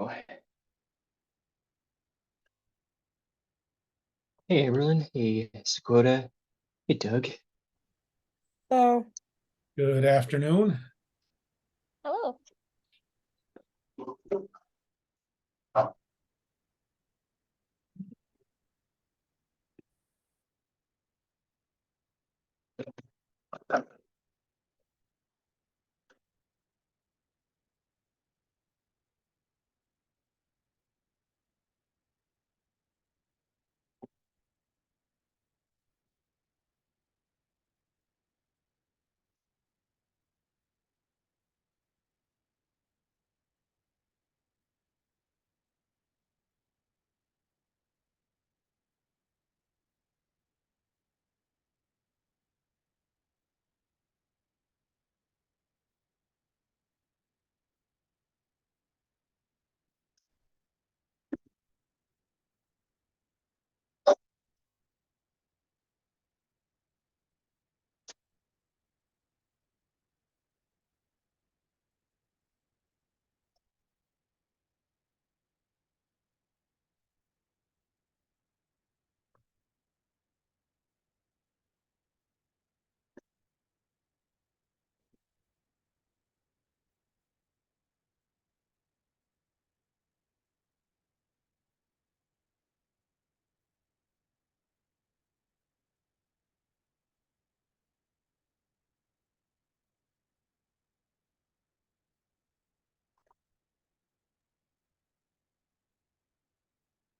Oh, hey everyone. Hey Sakota. Hey Doug. So, Good afternoon. hello.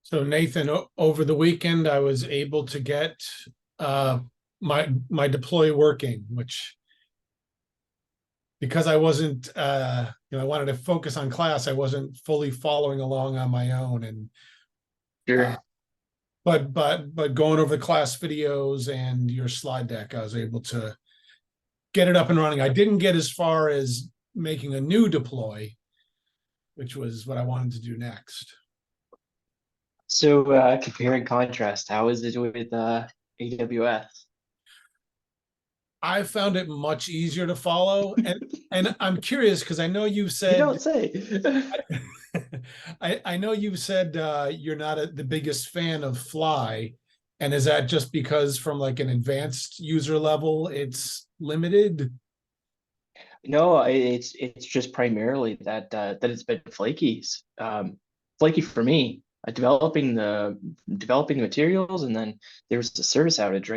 So Nathan, over the weekend, I was able to get uh, my deploy working, which because I wasn't, I wanted to focus on class. I wasn't fully following along on my own, and uh, Sure. but going over the class videos and your slide deck, I was able to get it up and running. I didn't get as far as making a new deploy, which was what I wanted to do next. So compare and contrast. How is it with AWS? I found it much easier to follow, and I'm curious because I know you've You said don't say. I know you've said you're not the biggest fan of Fly, and is that just because from like an advanced user level it's limited? No, it's just primarily that it's been flaky. Flaky for me. Developing the materials, and then there was the service outage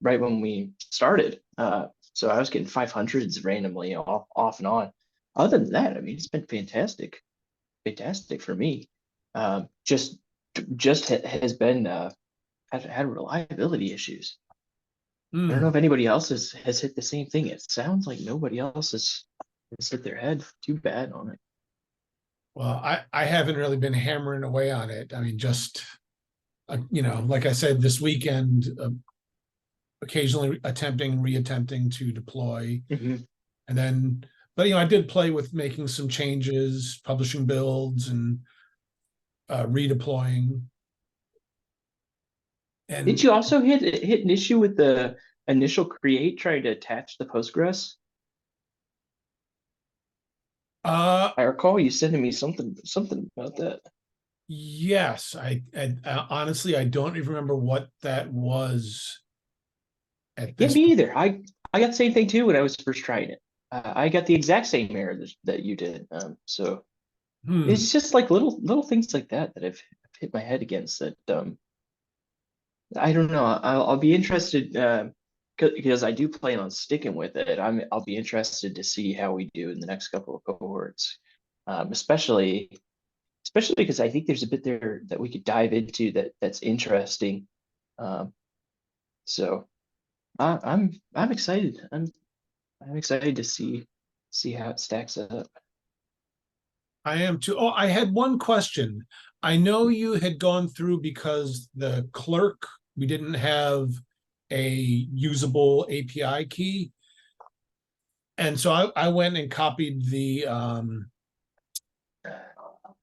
right when we started. So I was getting 500s randomly off and on. Other than that, I mean, it's been fantastic for me. Just has been had reliability issues. I don't know Hmm. if anybody else has hit the same thing. It sounds like nobody else has hit their head too bad on it. Well, I haven't really been hammering away on it. I mean, just like I said, this weekend, occasionally reattempting to deploy, Mhm. and then, but I did play with making some changes, publishing builds, and redeploying. Did And you also hit an issue with the initial create trying to attach the Postgres? uh, I recall you sending me something about that. yes, I honestly I don't even remember what that was at Yeah, this me point. either. I got the same thing too when I was first trying it. I got the exact same error that you did. So Hmm. it's just like little things like that that I've hit my head against that I don't know. I'll be interested because I do plan on sticking with it. I'll be interested to see how we do in the next couple of cohorts, especially because I think there's a bit there that we could dive into that's interesting. Um, so I'm excited. I'm excited to see how it stacks up. I am too. Oh, I had one question. I know you had gone through because the clerk, we didn't have a usable API key. And so I went and copied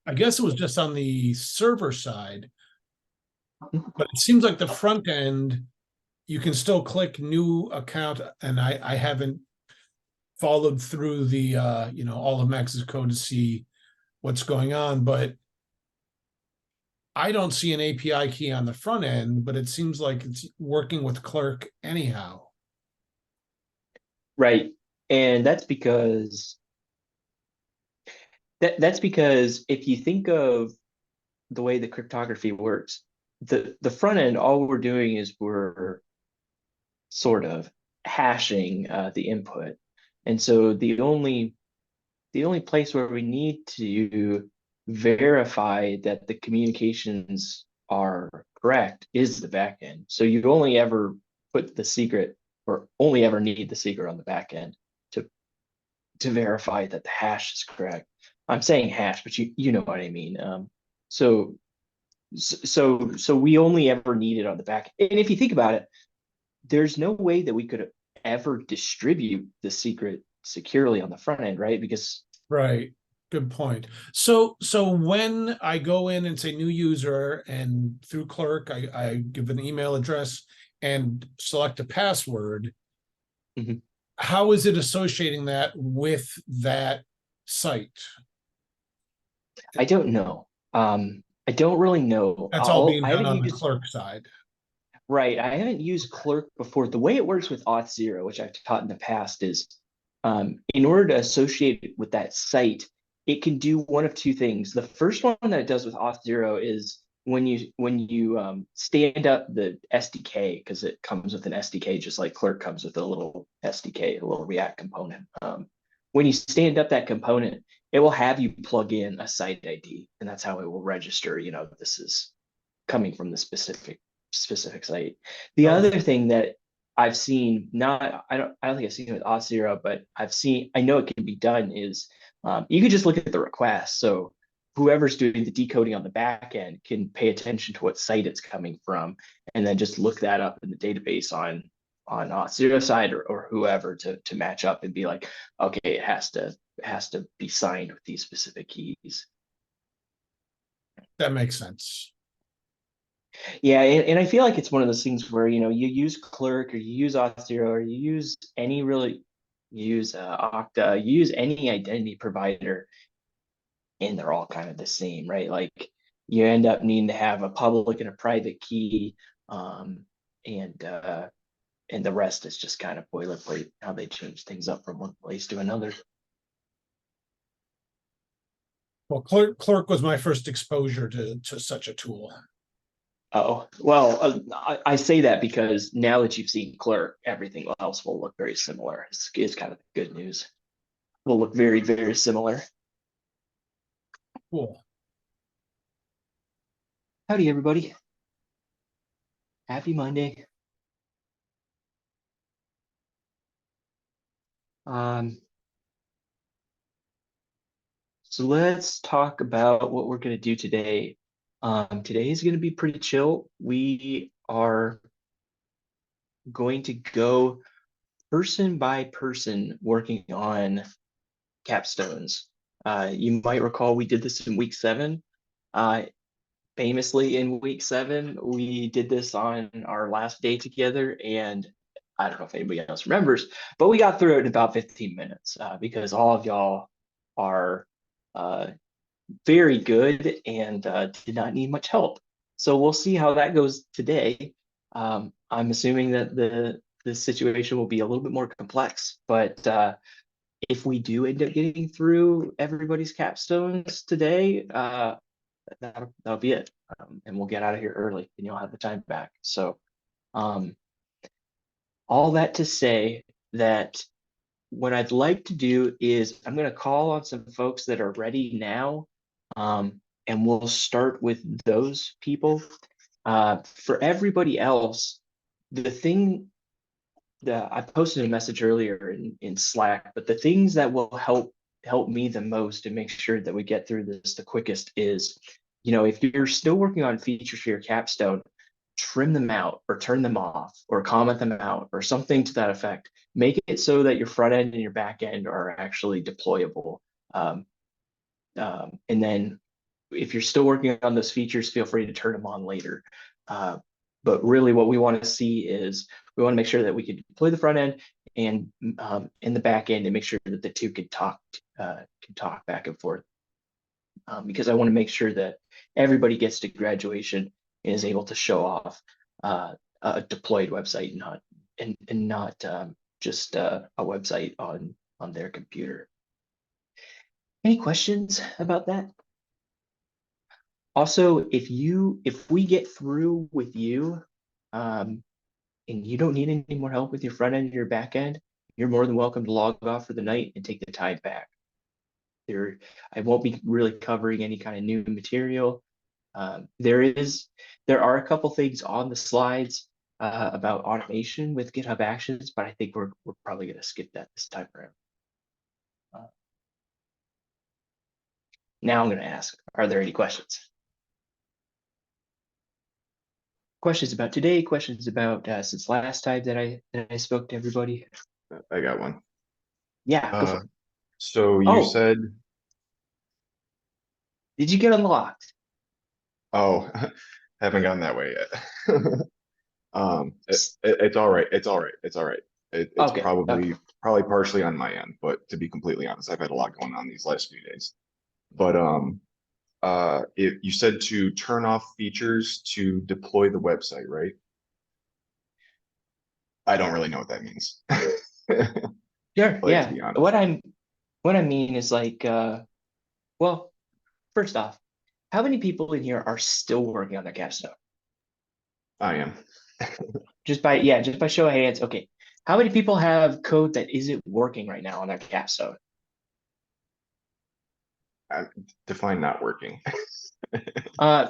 I guess it was just on the server side, but it seems like the front end, you can still click new account, and I haven't followed through the all of Max's code to see what's going on, but I don't see an API key on the front end, but it seems like it's working with Clerk anyhow. Right. And that's because that's because if you think of the way the cryptography works, the front end, all we're doing is we're sort of hashing the input. And so the only place where we need to verify that the communications are correct is the back end. So you only ever put the secret or only ever need the secret on the back end to verify that the hash is correct. I'm saying hash, but you know what I mean. So so we only ever need it on the back. And if you think about it, there's no way that we could ever distribute the secret securely on the front end, right? Because Right. Good point. So when I go in and say new user and through Clerk, I give an email address and select a password, Mhm. how is it associating that with that site? I don't know. I don't really know. That's all being I done haven't on the used Clerk side. right. I haven't used Clerk before. The way it works with Auth0, which I've taught in the past, is in order to associate it with that site, it can do one of two things. The first one that it does with Auth0 is when you stand up the SDK, because it comes with an SDK, just like Clerk comes with a little SDK, a little React component. When you stand up that component, it will have you plug in a site ID, and that's how it will register. You know, this is coming from the specific site. The Okay. other thing that I've seen, not I don't think I've seen it with Auth0, but I know it can be done is you can just look at the request. So whoever's doing the decoding on the back end can pay attention to what site it's coming from, and then just look that up in the database on Auth0 side or whoever to match up and be like, okay, it has to be signed with these specific keys. That makes sense. Yeah, and I feel like it's one of those things where you know you use Clerk or you use Auth0 or you use any really you use Okta, you use any identity provider, and they're all kind of the same, right? Like you end up needing to have a public and a private key, um, and uh, and the rest is just kind of boilerplate how they change things up from one place to another. Well, Clerk was my first exposure to such a tool. Oh, well, I say that because now that you've seen Clerk, everything else will look very similar. It's kind of good news. Will look very, very similar. Cool. Howdy, everybody. Happy Monday. So let's talk about what we're going to do today. Today is going to be pretty chill. We are going to go person by person working on capstones. You might recall we did this in week 7. Famously, in week 7, we did this on our last day together, and I don't know if anybody else remembers, but we got through it in about 15 minutes because all of y'all are uh, very good and did not need much help. So we'll see how that goes today. I'm assuming that the situation will be a little bit more complex, but if we do end up getting through everybody's capstones today, that'll be it, and we'll get out of here early, and you'll have the time back. So, um, all that to say that what I'd like to do is I'm going to call on some folks that are ready now, and we'll start with those people. For everybody else, the thing that I posted a message earlier in Slack, but the things that will help me the most and make sure that we get through this the quickest is, you know, if you're still working on features for your capstone, trim them out or turn them off or comment them out or something to that effect. Make it so that your front end and your back end are actually deployable. Um, and then if you're still working on those features, feel free to turn them on later. But really what we want to see is we want to make sure that we can deploy the front end and in the back end and make sure that the two can talk back and forth. because I want to make sure that everybody gets to graduation and is able to show off a deployed website, not just a website on their computer. Any questions about that? Also, if we get through with you, and you don't need any more help with your front end or your back end, you're more than welcome to log off for the night and take the time back. I won't be really covering any kind of new material. There are a couple things on the slides about automation with GitHub Actions, but I think we're probably going to skip that this time around. Now I'm going to ask, are there any questions? Questions about today, questions about since last time that I spoke to everybody? I got one. Yeah, go for it. So you Oh. said, Did you get unlocked? oh, haven't gotten that way yet. It's all right. It's all right. It's all right. It's Okay, probably okay. partially on my end, but to be completely honest, I've had a lot going on these last few days. But you said to turn off features to deploy the website, right? I don't really know what that means. Sure, Like, to yeah. be honest. What I mean is like, well, first off, how many people in here are still working on their capstone? I am. Just by show of hands. Okay. How many people have code that isn't working right now on their capstone? Define not working.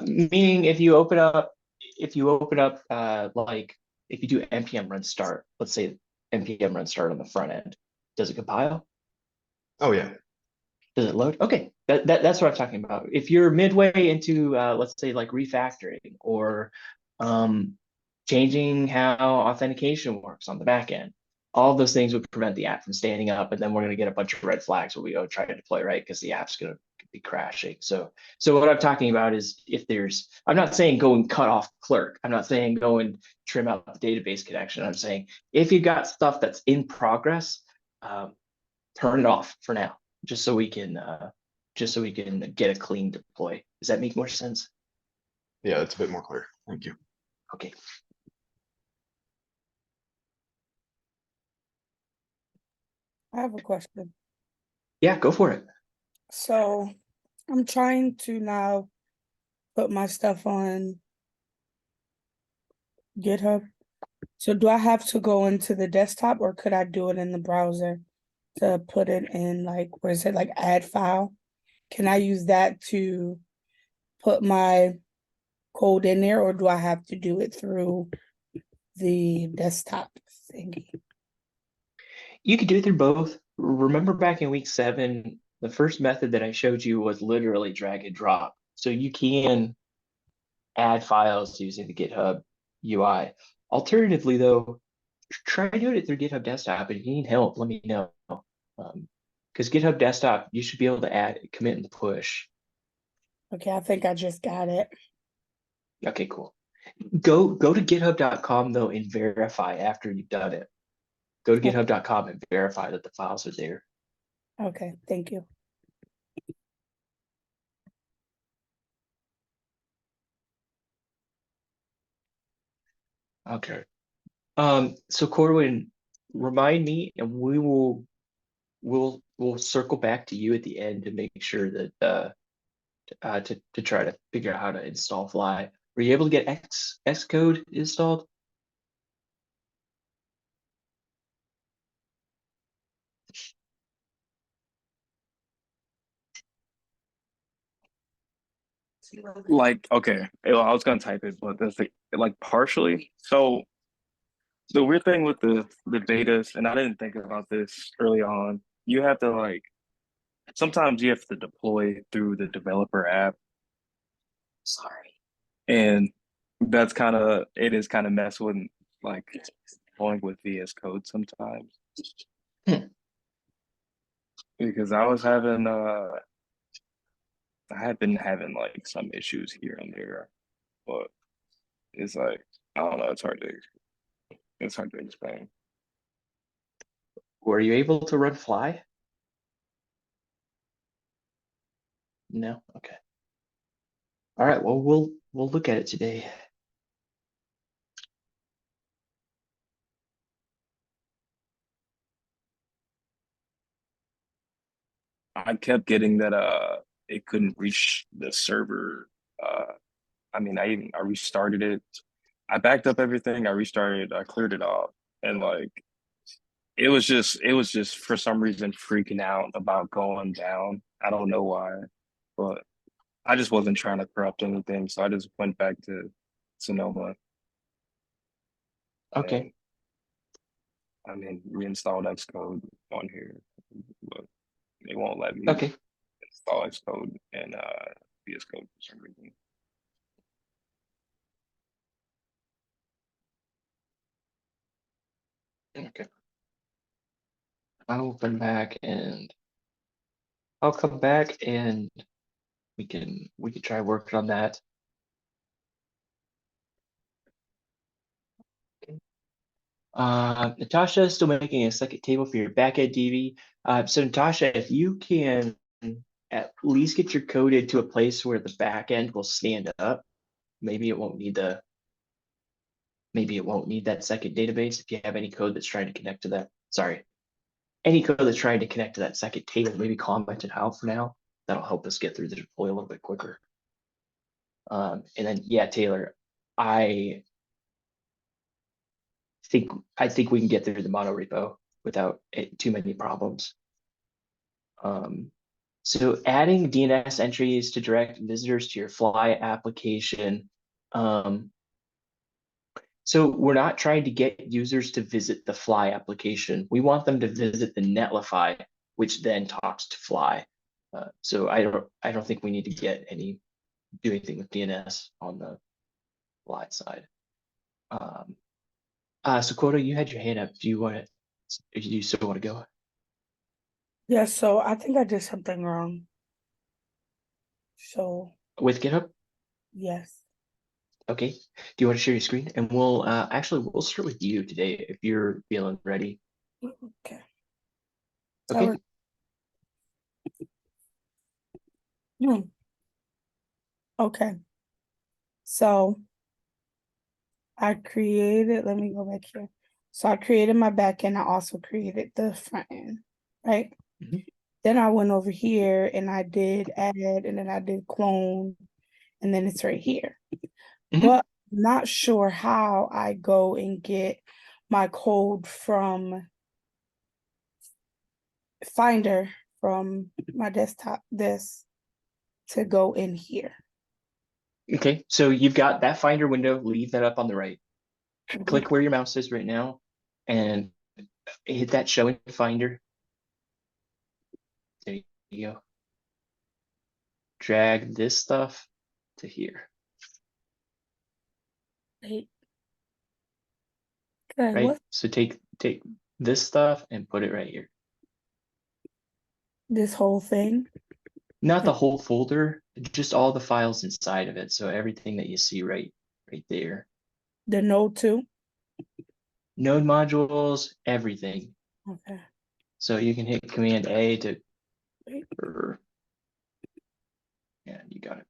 Meaning if you open up, like if you do npm run start, let's say npm run start on the front end, does it compile? Oh yeah. Does it load? Okay, that's what I'm talking about. If you're midway into, let's say like refactoring or changing how authentication works on the back end, all of those things would prevent the app from standing up, and then we're going to get a bunch of red flags when we go try to deploy, right? Because the app's going to be crashing. So what I'm talking about is if there's, I'm not saying go and cut off clerk. I'm not saying go and trim out the database connection. I'm saying if you've got stuff that's in progress, turn it off for now, just so we can get a clean deploy. Does that make more sense? Yeah, it's a bit more clear. Thank you. Okay. I have a question. Yeah, go for it. So I'm trying to now put my stuff on GitHub. So do I have to go into the desktop or could I do it in the browser to put it in like, where is it like add file? Can I use that to put my code in there or do I have to do it through the desktop thingy? You could do it through both. Remember back in week 7, the first method that I showed you was literally drag and drop. So you can add files using the GitHub UI. Alternatively, though, try doing it through GitHub Desktop. And if you need help, let me know. Because GitHub Desktop, you should be able to add, commit, and push. Okay, I think I just got it. Okay, cool. Go to github.com though and verify after you've done it. Go to github.com and verify that the files are there. Okay, thank you. Okay. So Corwin, remind me, and we'll circle back to you at the end to make sure that to try to figure out how to install Fly. Were you able to get Xcode installed? Like, okay, well, I was gonna type it, but that's like partially. So the weird thing with the betas, and I didn't think about this early on, you have to like sometimes you have to deploy through the developer app. Sorry. And that's kind of it is kind of mess with like going with VS Code sometimes. Hmm. Because I was having I had been having like some issues here and there, but it's like I don't know, it's hard to explain. Were you able to run Fly? No? Okay. All right, well, we'll look at it today. I kept getting that it couldn't reach the server. I restarted it. I backed up everything, I restarted, I cleared it off, and like it was just for some reason freaking out about going down. I don't know why, but I just wasn't trying to corrupt anything, so I just went back to Sonoma. Okay. Reinstalled Xcode on here, but they won't let me Okay. install Xcode and VS Code for some reason. Okay. I'll come back and I'll come back and we can try working on that. Okay. Natasha is still making a second table for your backend DB. So Natasha, if you can at least get your code into a place where the backend will stand up, maybe it won't need that second database. If you have any code that's trying to connect to that, sorry, any code that's trying to connect to that second table, maybe comment it out for now. That'll help us get through the deploy a little bit quicker. And then, yeah, Taylor, I think we can get through the mono repo without too many problems. So adding DNS entries to direct visitors to your Fly application. So we're not trying to get users to visit the Fly application. We want them to visit the Netlify, which then talks to Fly. So I don't think we need to do anything with DNS on the Fly side. So Quota, you had your hand up. Do you still want to go? Yes, so I think I did something wrong. So With GitHub? yes. Okay. Do you want to share your screen? And we'll we'll start with you today if you're feeling ready. Okay. Okay. Okay. So I created, let me go back here. So I created my back end. I also created the front end, right? Mhm. Then I went over here and I did add, and then I did clone, and then it's right here. Mhm. But I'm not sure how I go and get my code from Finder from my desktop this to go in here. Okay. So you've got that Finder window. Leave that up on the right. Mhm. Click where your mouse is right now, and hit that Show in Finder. There you go. Drag this stuff to here. Wait. Okay, Right. what So take this stuff and put it right here. this whole thing? Not the whole folder, just all the files inside of it. So everything that you see right there. The node too? Node modules, everything. Okay. So you can hit Command A to, Wait. yeah, you got it.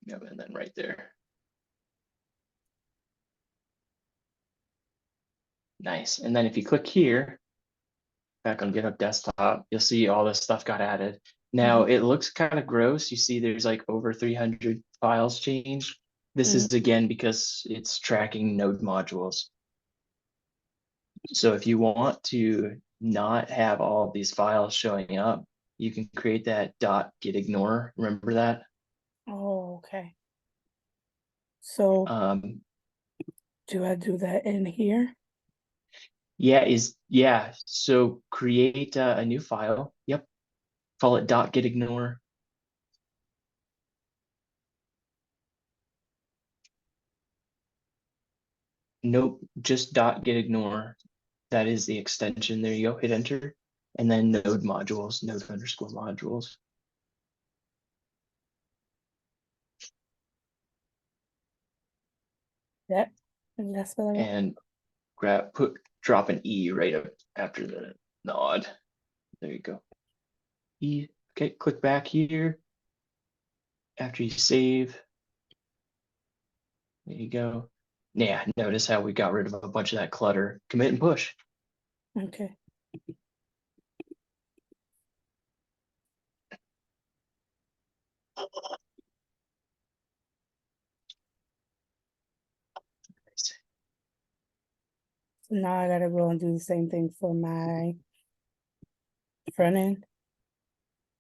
Yep, and then right there. Nice. And then if you click here, back on GitHub desktop, you'll see all this stuff got added. Now it looks kind of gross. You see there's like over 300 files changed. This is again because it's tracking node modules. So if you want to not have all of these files showing up, you can create that .gitignore. Remember that? Oh, okay. So Um, do I do that in here? yeah. So create a new file. Yep. Call it .gitignore. Nope, just .gitignore. That is the extension. There you go. Hit enter. And then node modules, node underscore modules. That and that's what I want. And drop an E right up after the nod. There you go. Okay, click back here. After you save, there you go. Yeah, notice how we got rid of a bunch of that clutter. Commit and push. Okay. So now I gotta go and do the same thing for my front end.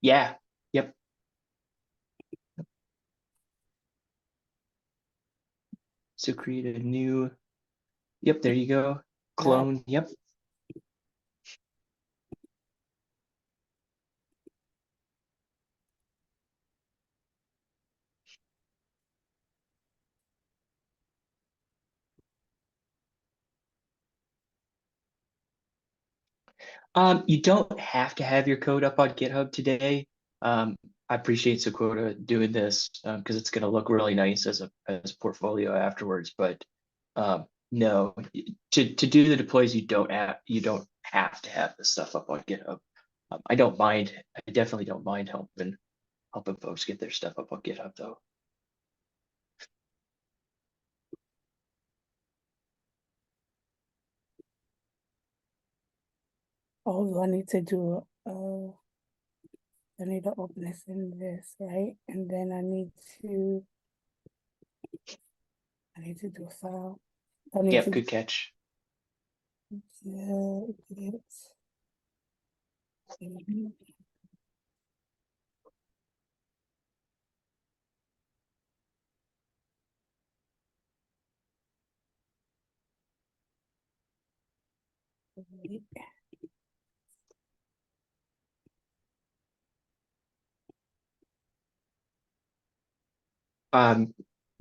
Yeah, yep. So create a new, yep, there you go. Clone, yep. You don't have to have your code up on GitHub today. I appreciate Sequoia doing this because it's going to look really nice as a portfolio afterwards. But no, to do the deploys, you don't have to have this stuff up on GitHub. I don't mind. I definitely don't mind helping folks get their stuff up on GitHub though. Oh, I need to do I need to open this in this, right? And then I need to do a file. I need Yep, to good catch. it's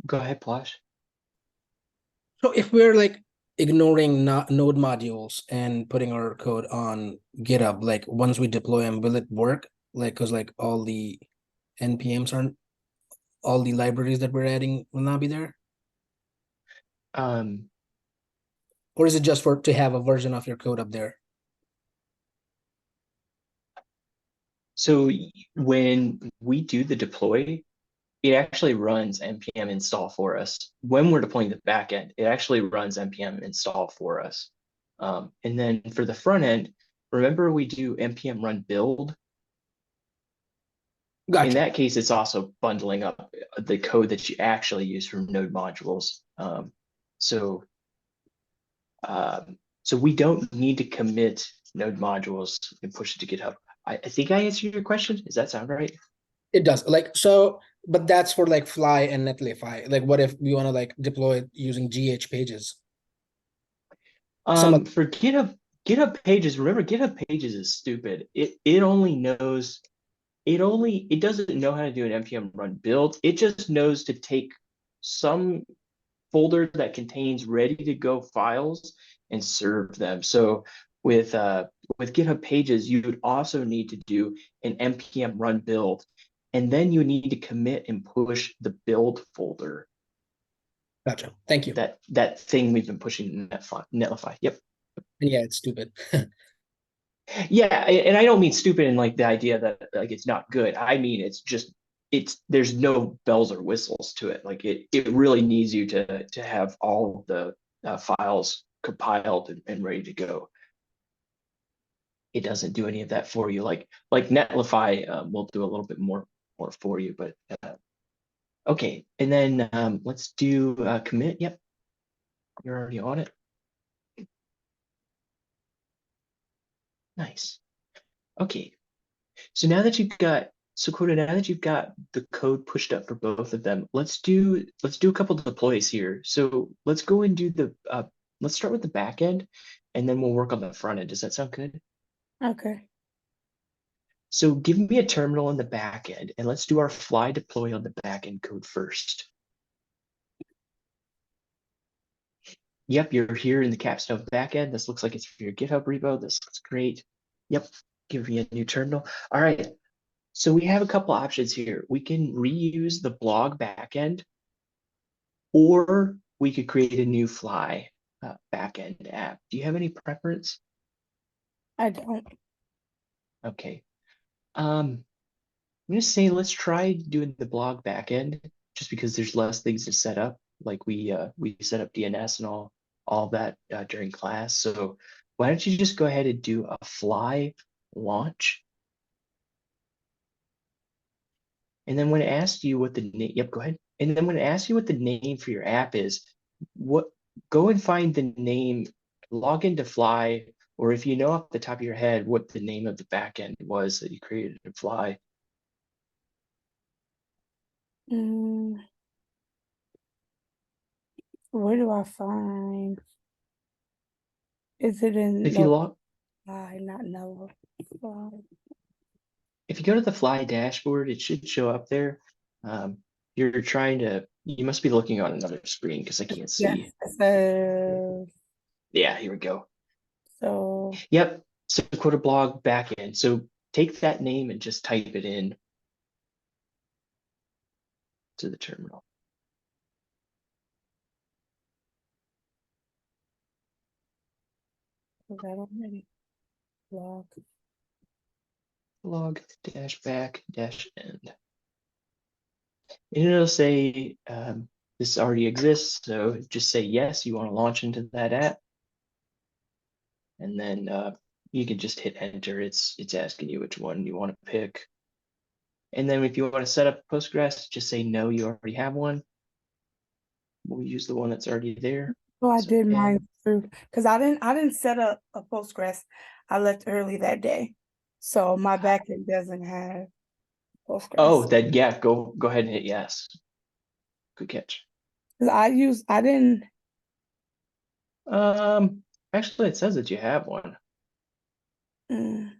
Go ahead, Plash. So if we're like ignoring node modules and putting our code on GitHub, like once we deploy them, will it work? Like, cause like all the NPMs aren't, all the libraries that we're adding will not be there? Um, Or is it just for to have a version of your code up there? so when we do the deploy, it actually runs npm install for us. When we're deploying the backend, it actually runs npm install for us. And then for the front end, remember we do npm run build. In Gotcha. that case, it's also bundling up the code that you actually use from node modules. So so we don't need to commit node modules and push it to GitHub. I think I answered your question. Does that sound right? It does. Like, so, but that's for like Fly and Netlify. Like, what if we want to like deploy it using GH pages? For GitHub Pages, remember GitHub Pages is stupid. It only knows it doesn't know how to do an npm run build. It just knows to take some folder that contains ready to go files and serve them. So with GitHub Pages, you would also need to do an npm run build, and then you need to commit and push the build folder. Gotcha. Thank you. That thing we've been pushing in Netlify. Yep. And yeah, it's stupid. Yeah, and I don't mean stupid in like the idea that like it's not good. I mean there's no bells or whistles to it. Like it really needs you to have all of the files compiled and ready to go. It doesn't do any of that for you. Like Netlify will do a little bit more for you, but okay. And then let's do commit. Yep, you're already on it. Nice. Okay. So now that you've got Quota, now that you've got the code pushed up for both of them, let's do a couple of deploys here. So let's go and do the let's start with the back end, and then we'll work on the front end. Does that sound good? okay. So give me a terminal in the back end, and let's do our fly deploy on the back end code first. Yep, you're here in the Capstone backend. This looks like it's for your GitHub repo. This looks great. Yep, give me a new terminal. All right. So we have a couple options here. We can reuse the blog backend, or we could create a new Fly backend app. Do you have any preference? I don't. Okay. I'm gonna say let's try doing the blog backend just because there's less things to set up. Like we set up DNS and all that during class. So why don't you just go ahead and do a fly launch? And then when it asks you what the name, yep, go ahead. And then when it asks you what the name for your app is, go and find the name, log into Fly, or if you know off the top of your head what the name of the backend was that you created in Fly. Mm, where do I find? Is it in If you no log, Fly, not Nova Fly? if you go to the Fly dashboard, it should show up there. You're trying to, you must be looking on another screen because I can't Yes, see. it says Yeah, here we go. so. Yep. So quote a blog backend. So take that name and just type it in to the terminal. Was that already? Blog. Log dash back dash end. And it'll say this already exists. So just say yes, you want to launch into that app. And then you can just hit enter. It's asking you which one you want to pick. And then if you want to set up Postgres, just say no, you already have one. We'll use the one that's already there. Oh, I So, did yeah. mine through because I didn't set up a Postgres. I left early that day, so my backend doesn't have Postgres. Oh, then yeah, go ahead and hit yes. Good catch. 'Cause I didn't. Actually, it says that you have one. Mm,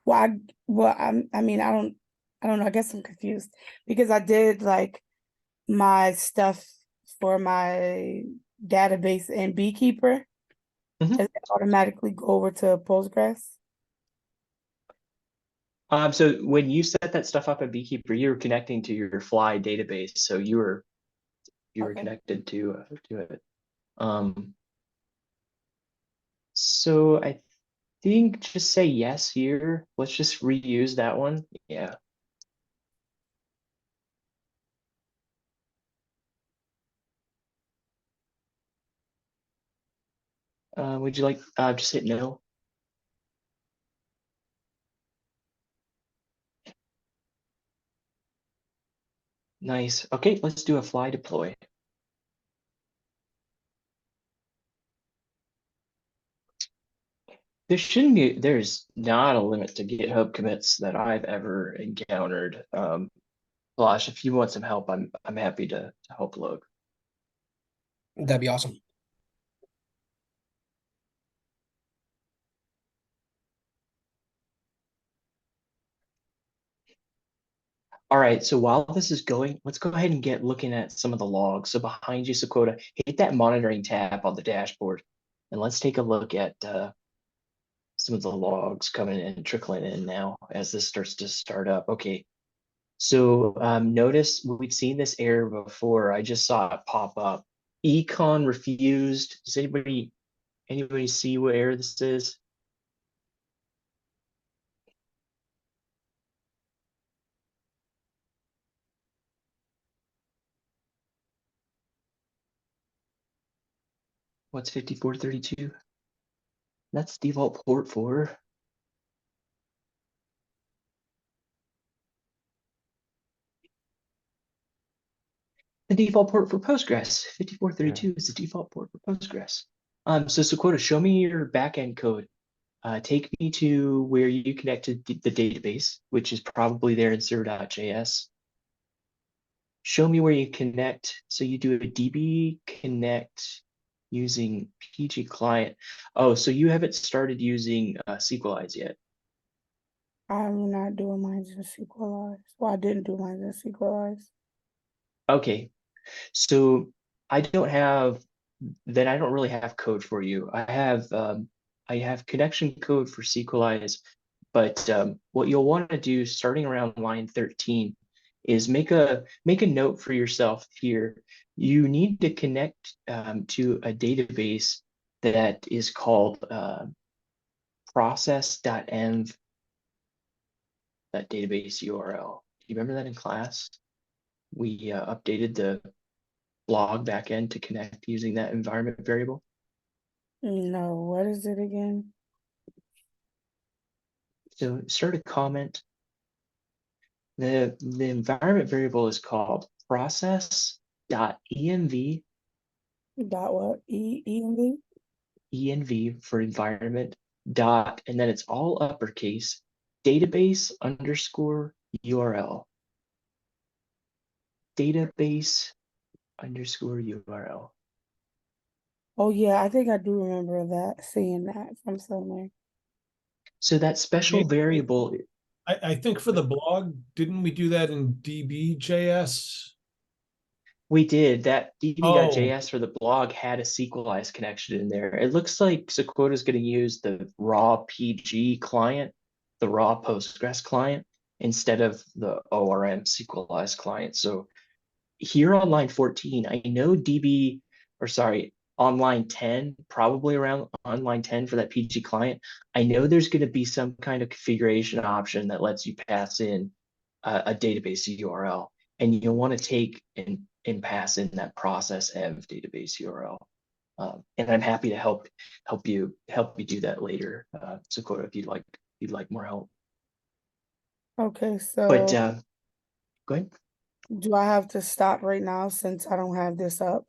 I mean, I don't know. I guess I'm confused because I did like my stuff for my database in Beekeeper. Mhm. Does it automatically go over to Postgres? So when you set that stuff up at Beekeeper, you were connecting to your Fly database, so you were Okay. connected to it. So I think just say yes here. Let's just reuse that one. Yeah. Would you like just hit no? Nice. Okay, let's do a Fly deploy. There's not a limit to GitHub commits that I've ever encountered. Blash, if you want some help, I'm happy to help load. That'd be awesome. All right, so while this is going, let's go ahead and get looking at some of the logs. So behind you, Sakota, hit that monitoring tab on the dashboard, and let's take a look at some of the logs coming in, trickling in now as this starts to start up. Okay, so notice we've seen this error before. I just saw it pop up. Econ refused. Does anybody see what error this is? What's 5432? That's default port for. The default port for Postgres. 5432 is the default port for Postgres. So Sequoia, show me your backend code. Take me to where you connected the database, which is probably there in server.js. Show me where you connect. So you do a DB connect using PG client. Oh, so you haven't started using SQLize yet. I'm not doing mine in SQLize. Well, I didn't do mine in SQLize. Okay, so I don't have, then I don't really have code for you. I have connection code for SQLize, but what you'll want to do starting around line 13 is make a note for yourself here. You need to connect to a database that is called process.env, that database URL. Do you remember that in class? We updated the blog backend to connect using that environment variable. No, what is it again? So start a comment. The environment variable is called process.env, Dot what? ENV? env for environment, dot, and then it's all uppercase, database underscore URL. Database underscore URL. Oh yeah, I think I do remember that, seeing that from somewhere. So that special variable, I think for the blog, didn't we do that in DB.js? we did that. Oh. db.js for the blog had a SQLized connection in there. It looks like Sequoia is going to use the raw PG client, the raw Postgres client, instead of the ORM SQLized client. So here on line 14, I know on line 10, probably around on line 10 for that PG client, I know there's going to be some kind of configuration option that lets you pass in a database URL, and you'll want to take and pass in that process of database URL. And I'm happy to help you do that later, Sequoia, if you'd like more help. Okay, But so go ahead. do I have to stop right now since I don't have this up?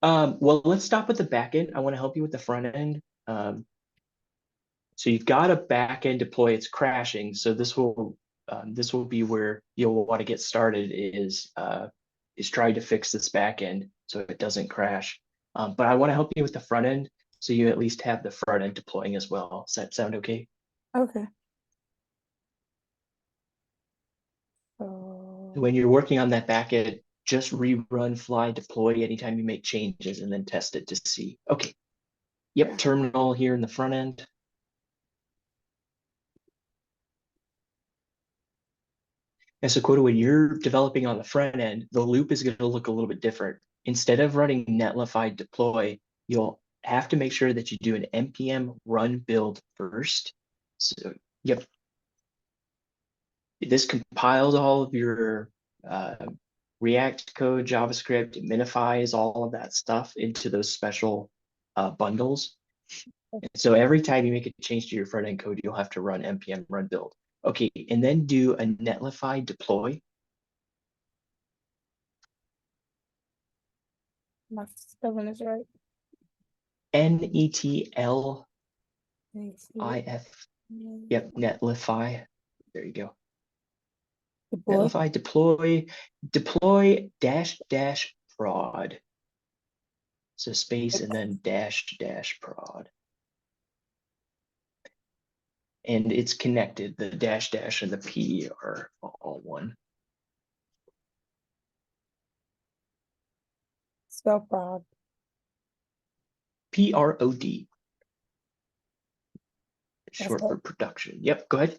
Well, let's stop with the back end. I want to help you with the front end. So you've got a back end deploy, it's crashing. So this will be where you'll want to get started is trying to fix this back end so it doesn't crash. But I want to help you with the front end so you at least have the front end deploying as well. Does that sound okay? Okay. So When you're working on that back end, just rerun fly deploy anytime you make changes and then test it to see. Okay. Yep, yeah. terminal here in the front end. And so Coda, when you're developing on the front end, the loop is going to look a little bit different. Instead of running netlify deploy, you'll have to make sure that you do an npm run build first. So, yep. This compiles all of your React code, JavaScript, it minifies all of that stuff into those special bundles. And so every time you make a change to your front end code, you'll have to run npm run build. Okay, and then do a netlify deploy. My spelling is right. NETLIF. Thanks. Yep, netlify. There you go. Deploy. Netlify deploy dash dash prod. So space and then dash dash prod. And it's connected. The dash dash and the P are all one. Spell prod. PROD. That's Short it. for production. Yep, go ahead.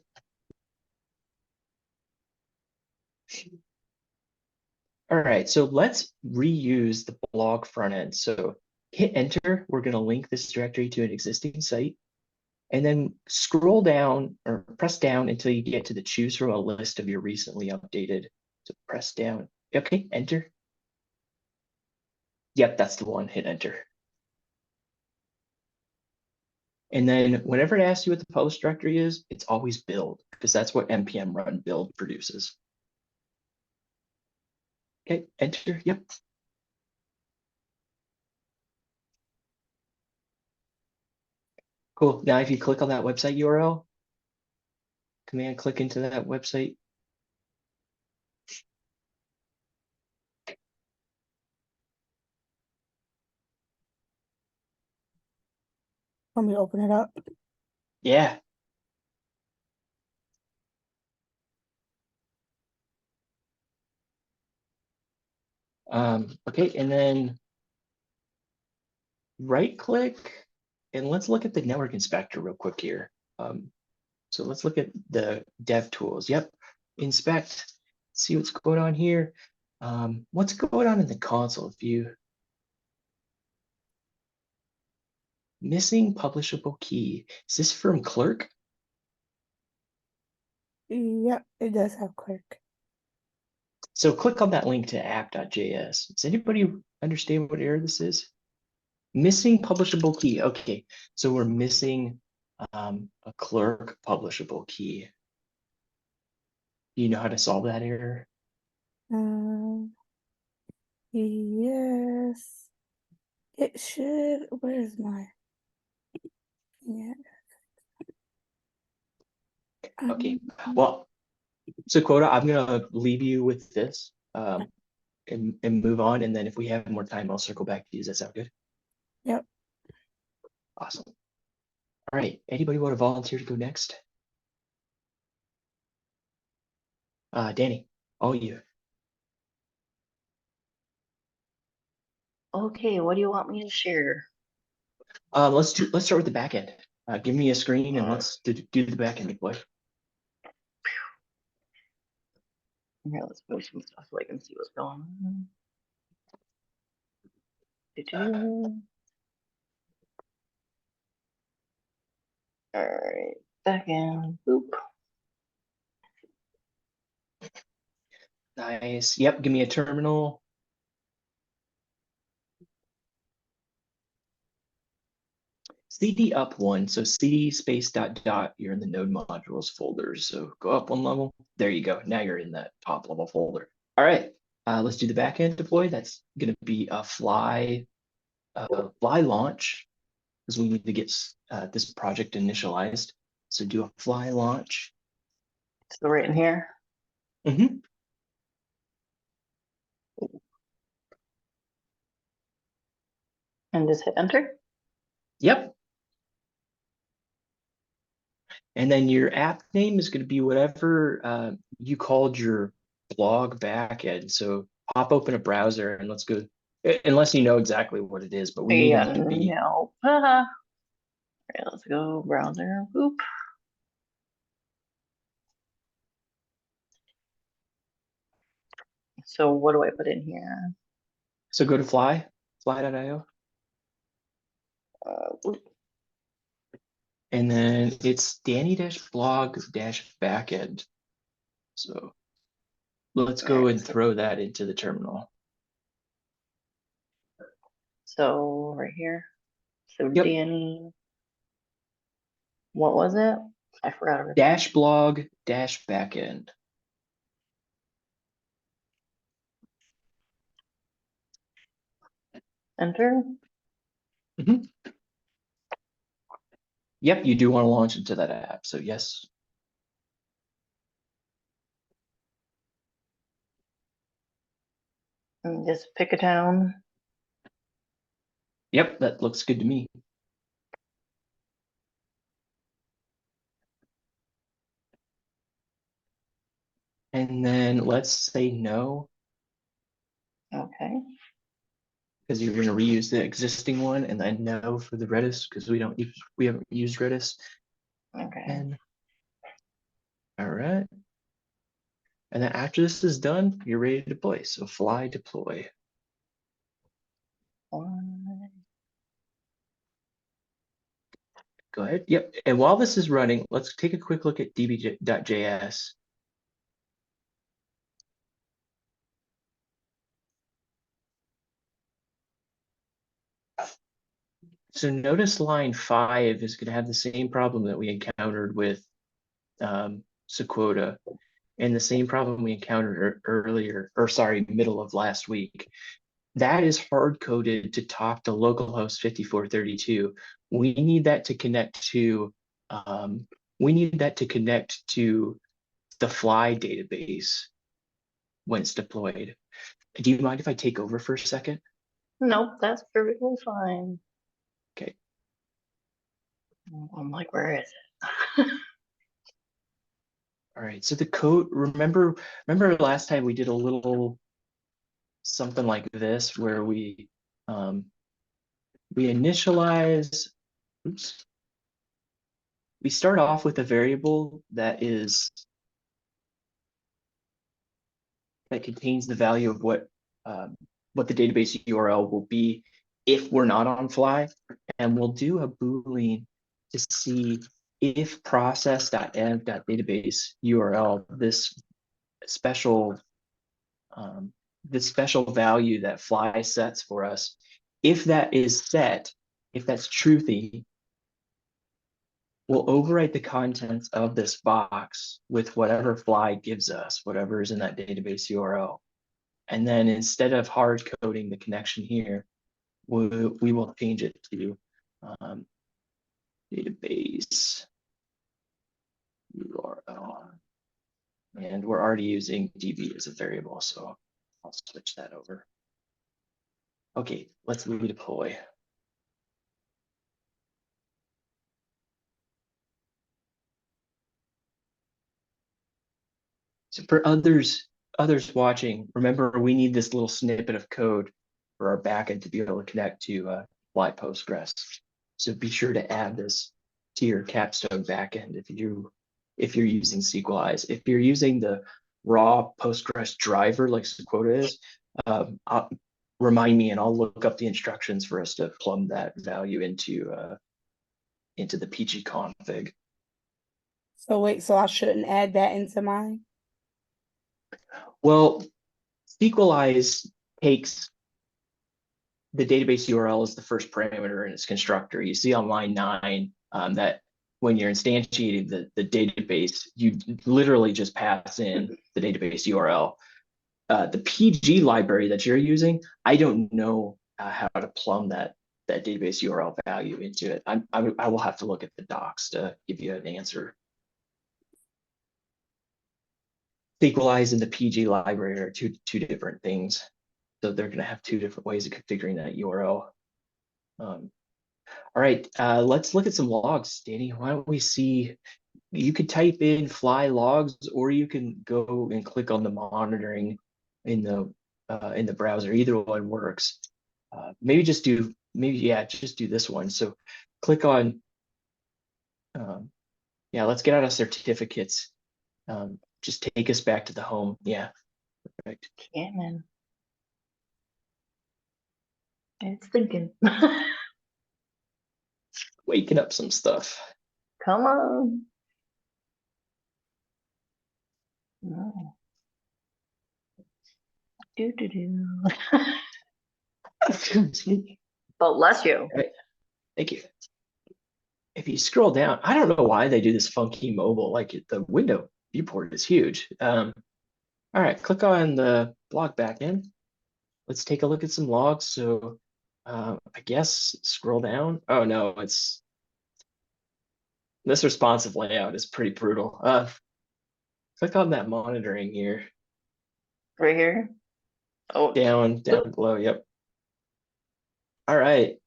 All right, so let's reuse the blog front end. So hit enter. We're going to link this directory to an existing site. And then scroll down or press down until you get to the choose from a list of your recently updated. So press down. Okay, enter. Yep, that's the one. Hit enter. And then whenever it asks you what the publish directory is, it's always build because that's what npm run build produces. Okay, enter. Yep. Cool. Now, if you click on that website URL, command click into that website. Let me open it up. Yeah. Okay, and then right click and let's look at the network inspector real quick here. So let's look at the dev tools. Yep, inspect, see what's going on here. What's going on in the console view? Missing publishable key. Is this from Clerk? Yep, it does have clerk. So click on that link to app.js. Does anybody understand what error this is? Missing publishable key. Okay, so we're missing a Clerk publishable key. Do you know how to solve that error? Yes, it should. Where's my? Yeah. Okay, well, so Quota, I'm gonna leave you with this and move on. And then if we have more time, I'll circle back to you. Does that sound good? Yep. Awesome. All right, anybody want to volunteer to go next? Danny, all you. Okay, what do you want me to share? Let's start with the back end. Give me a screen and Uh, let's do the back end deploy. Here, let's move some stuff so I can see what's going on. Do-do. All right, back in. Boop. Nice. Yep. Give me a terminal. CD up one. So CD space dot dot. You're in the node modules folder. So go up one level. There you go. Now you're in that top level folder. All right. Let's do the backend deploy. That's going to be a fly launch because we need to get this project initialized. So do a fly launch. So right in here. Mm-hmm. And just hit enter. Yep. And then your app name is going to be whatever you called your blog backend. So pop open a browser and let's go, unless you know exactly what it is, but we need Yeah, it to be. no. All right, let's go browser. Boop. So what do I put in here? So go to fly.io, Boop. and then it's Danny-blog-backend. So let's go Alright, and throw that into the terminal. so right here. So Yep. Danny, what was it? I forgot everything. -blog-backend. Enter. Mhm. Yep, you do want to launch into that app. So yes. And just pick a town. Yep, that looks good to me. And then let's say no, Okay. because you're going to reuse the existing one, and then no for the Redis because we haven't used Redis. Okay. And all right. And then after this is done, you're ready to deploy. So fly deploy. One. Go ahead. Yep. And while this is running, let's take a quick look at db.js. So notice line 5 is going to have the same problem that we encountered with Sequota, and the same problem we encountered earlier, or sorry, middle of last week. That is hard coded to talk to localhost 5432. We need that to connect to the Fly database when it's deployed. Do you mind if I take over for a second? Nope, that's perfectly fine. Okay. I'm like, where is it? All right. So the code, remember last time we did a little something like this where we initialize, oops. We start off with a variable that contains the value of what the database URL will be, if we're not on fly, and we'll do a Boolean to see if process.env.database URL, special this special value that fly sets for us, if that is set, if that's truthy, we'll overwrite the contents of this box with whatever fly gives us, whatever is in that database URL. And then instead of hard coding the connection here, we will change it to database URL. And we're already using DB as a variable, so I'll switch that over. Okay, let's redeploy. So for others watching, remember we need this little snippet of code for our backend to be able to connect to Fly Postgres. So be sure to add this to your Capstone backend if you're using SQLize. If you're using the raw Postgres driver like Sequota is, remind me and I'll look up the instructions for us to plumb that value into the PG config. So wait, so I shouldn't add that into mine? Well, SQLize takes the database URL as the first parameter in its constructor. You see on line 9 that when you're instantiating the database, you literally just pass in the database URL. The PG library that you're using, I don't know how to plumb that database URL value into it. I will have to look at the docs to give you an answer. SQLize and the PG library are two different things. So they're going to have two different ways of configuring that URL. All right, let's look at some logs, Danny. Why don't we see, you could type in fly logs, or you can go and click on the monitoring in the browser. Either one works. Just do this one. So click on, let's get out of certificates. Just take us back to the home. Yeah, perfect. Yeah, man. It's thinking. Waking up some stuff. Come on. No. Do. But bless you. Right. Thank you. If you scroll down, I don't know why they do this funky mobile, like the window viewport is huge. All right, click on the blog backend. Let's take a look at some logs. So I guess scroll down. Oh no, this responsive layout is pretty brutal. Click on that monitoring here. Right here. Oh, Down below, yep. All right,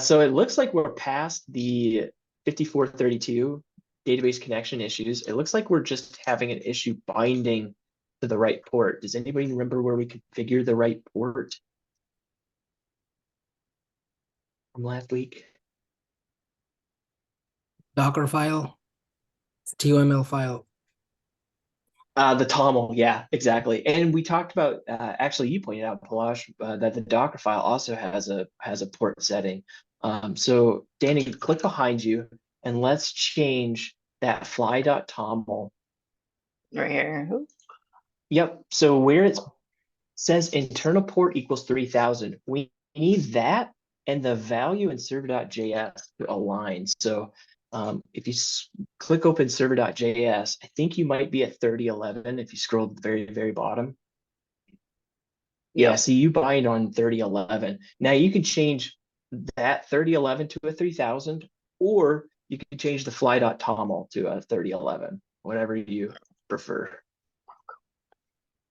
so it looks like we're past the 5432 database connection issues. It looks like we're just having an issue binding to the right port. Does anybody remember where we configure the right port from last week? Docker file, TOML file. The TOML, yeah, exactly. And we talked about, actually, you pointed out, Palash, that the Docker file also has a port setting. So Danny, click behind you and let's change that fly.toml. right here. Yep. So where it says internal port equals 3000, we need that and the value in server.js to align. So if you click open server.js, I think you might be at 3011 if you scroll to the very, very bottom. Yeah, so you bind on 3011. Now you can change that 3011 to a 3000, or you can change the fly.toml to a 3011, whatever you prefer.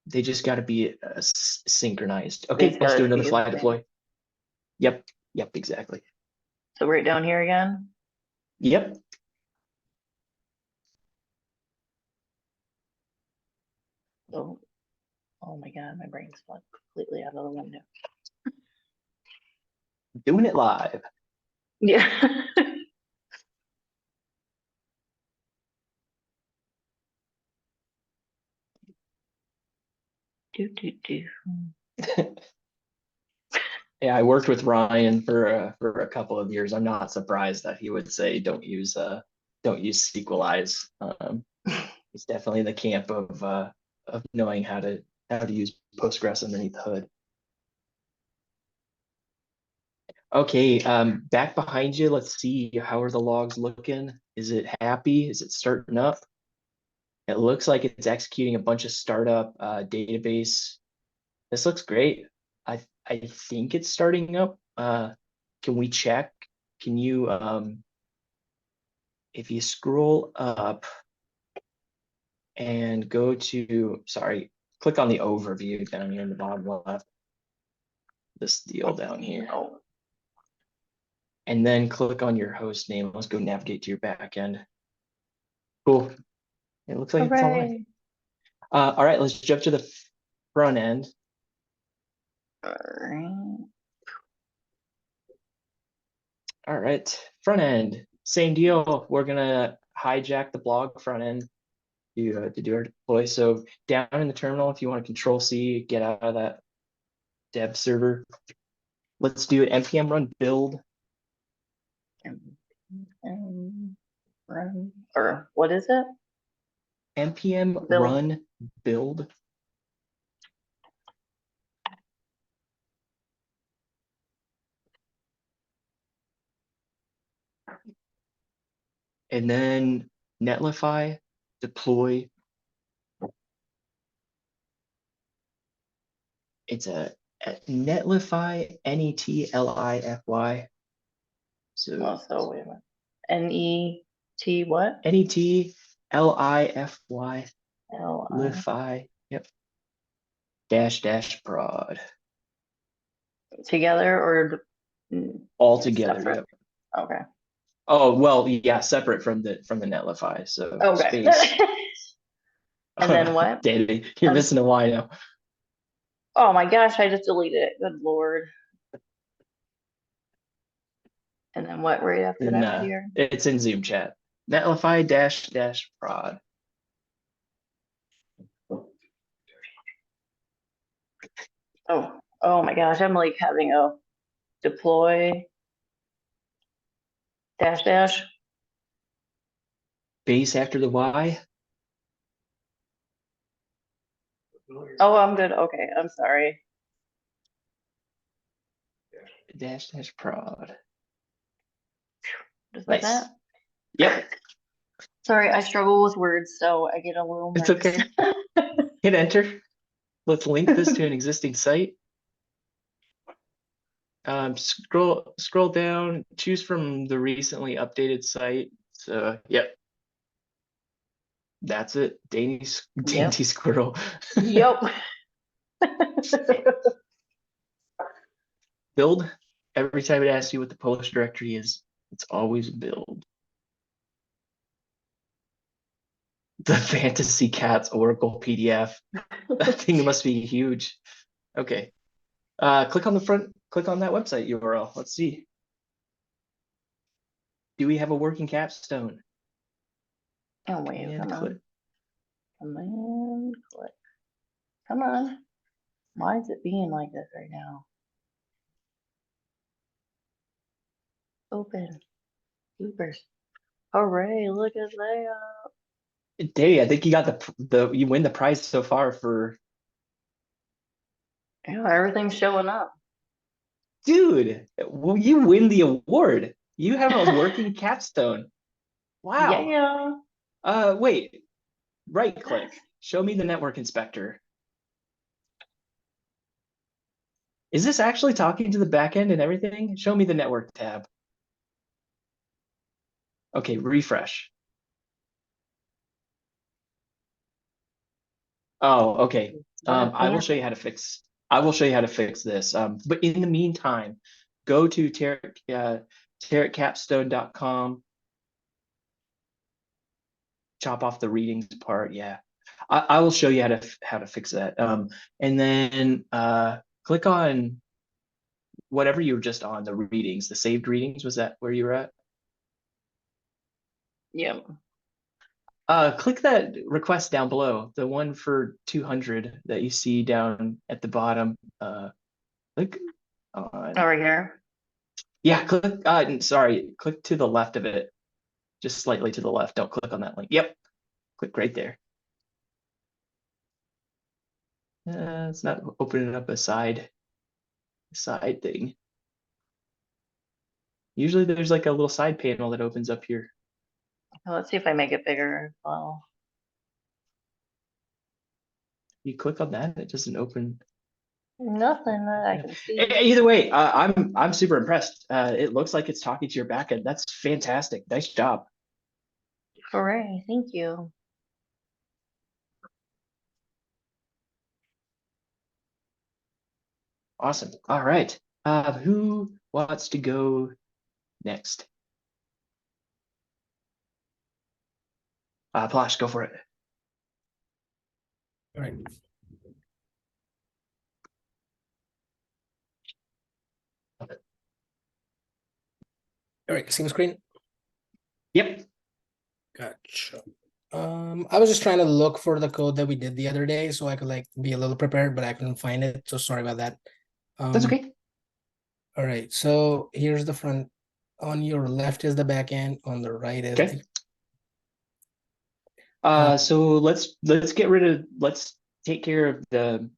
They just got to be synchronized. Okay, let's do another fly deploy. Yep, exactly. So right down here again. Yep. Oh my God, my brain's gone completely out of the window. Doing it live. Yeah. do. Yeah, I worked with Ryan for a couple of years. I'm not surprised that he would say don't use Sequelize. He's definitely in the camp of knowing how to use Postgres underneath the hood. Okay, back behind you, let's see, how are the logs looking? Is it happy? Is it starting up? It looks like it's executing a bunch of startup database. This looks great. I think it's starting up. Can we check? Can you if you scroll up and go to, sorry, click on the overview down here in the bottom left. This deal down here. Oh, And then click on your host name. Let's go navigate to your backend. Cool. It looks like it's online. hooray. All right, let's jump to the front end. Alright. All right, front end, same deal. We're gonna hijack the blog front end to do our deploy. So down in the terminal, if you want to Control C, get out of that dev server. Let's do it. npm run build. Run, or what is it? npm Build. run build. And then netlify deploy. It's a netlify, netlify. So Oh, so wait a minute. N-E-T what? netlify, L-I. lify, yep. Dash prod. Together or All together, separate? yep. Okay. Oh, well, yeah, separate from the netlify. So Okay. space. And then what? Danny, you're missing a Y now. Oh my gosh, I just deleted it. Good Lord. And then what right after And, that here? it's in Zoom chat. Netlify dash prod. Oh my gosh, I'm like having a deploy dash. Base after the Y. Oh, I'm good. Okay, I'm sorry. Dash prod. Just like Nice. that. Yep. Sorry, I struggle with words, so I get a little It's nervous. okay. Hit enter. Let's link this to an existing site. Scroll down, choose from the recently updated site. So, yep. That's it. Dainty squirrel. Yep. Build. Every time it asks you what the post directory is, it's always build. The Fantasy Cats Oracle PDF. That thing must be huge. Okay. Click on that website URL. Let's see. Do we have a working capstone? Oh wait, And come click. on. Come on, click. Come on. Why is it being like this right now? Open. Keepers. Hooray, look at that. Davey, I think you got you win the prize so far for. Yeah, everything's showing up. Dude, well, you win the award. You have a working capstone. Wow. Yeah. Wait. Right click. Show me the network inspector. Is this actually talking to the backend and everything? Show me the network tab. Okay, refresh. Oh, okay. I will show you how to fix. I will show you how to fix this. But in the meantime, go to tarotcapstone.com. Chop off the readings part. Yeah, I will show you how to fix that. And then click on whatever you were just on, the readings, the saved readings. Was that where you were at? Yep. Click that request down below, the one for 200 that you see down at the bottom. Click on, Over here. yeah, click, sorry, click to the left of it. Just slightly to the left. Don't click on that link. Yep. Click right there. It's not opening up a side thing. Usually there's like a little side panel that opens up here. Let's see if I make it bigger. Well, You click on that, it doesn't open. nothing that I Yeah. can see. Either way, I'm super impressed. It looks like it's talking to your backend. That's fantastic. Nice job. Hooray, thank you. Awesome. All right. Who wants to go next? Plash, go for it. All right. All right, see the screen? Yep. Gotcha. I was just trying to look for the code that we did the other day so I could like be a little prepared, but I couldn't find it. So sorry about that. That's okay. All right, so here's the front. On your left is the back end, on the right is Okay. the So let's take care of the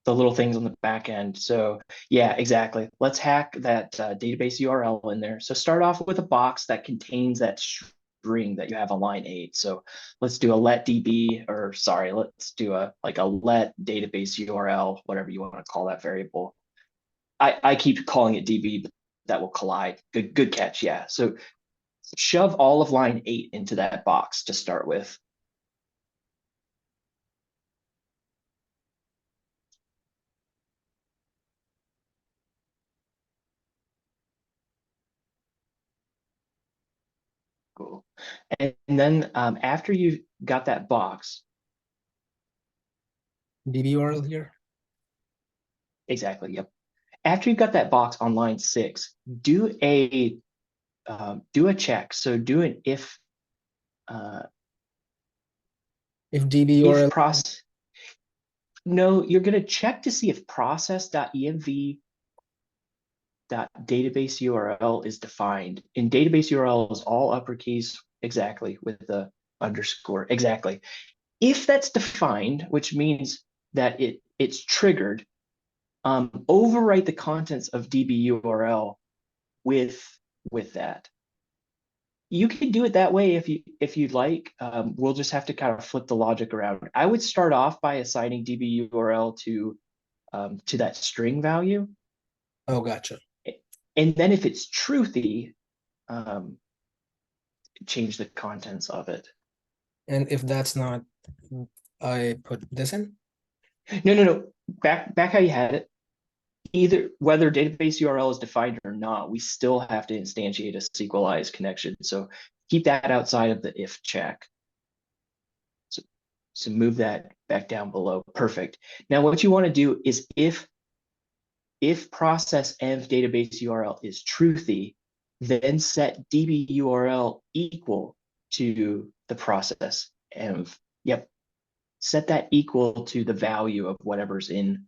little things on the back end. So yeah, exactly. Let's hack that database URL in there. So start off with a box that contains that string that you have on line 8. So let's do a let db, or sorry, let's do a let database URL, whatever you want to call that variable. I keep calling it db, but that will collide. Good catch. Yeah. So shove all of line 8 into that box to start with. Cool. And then after you've got that box, DB URL here. exactly, yep. After you've got that box on line 6, do a check. So do an if DB URL. process. No, you're going to check to see if process.env database URL is defined. In database URL is all uppercase, exactly, with the underscore, exactly. If that's defined, which means that it's triggered, overwrite the contents of DB URL with that. You can do it that way if you'd like. We'll just have to kind of flip the logic around. I would start off by assigning DB URL to that string value. Oh, gotcha. And then if it's truthy, change the contents of it. And if that's not, I put this in. No. Back how you had it. Either whether database URL is defined or not, we still have to instantiate a SQLized connection. So keep that outside of the if check. So move that back down below. Perfect. Now what you want to do is if process env database URL is truthy, then set DB URL equal to the process env. Yep. Set that equal to the value of whatever's in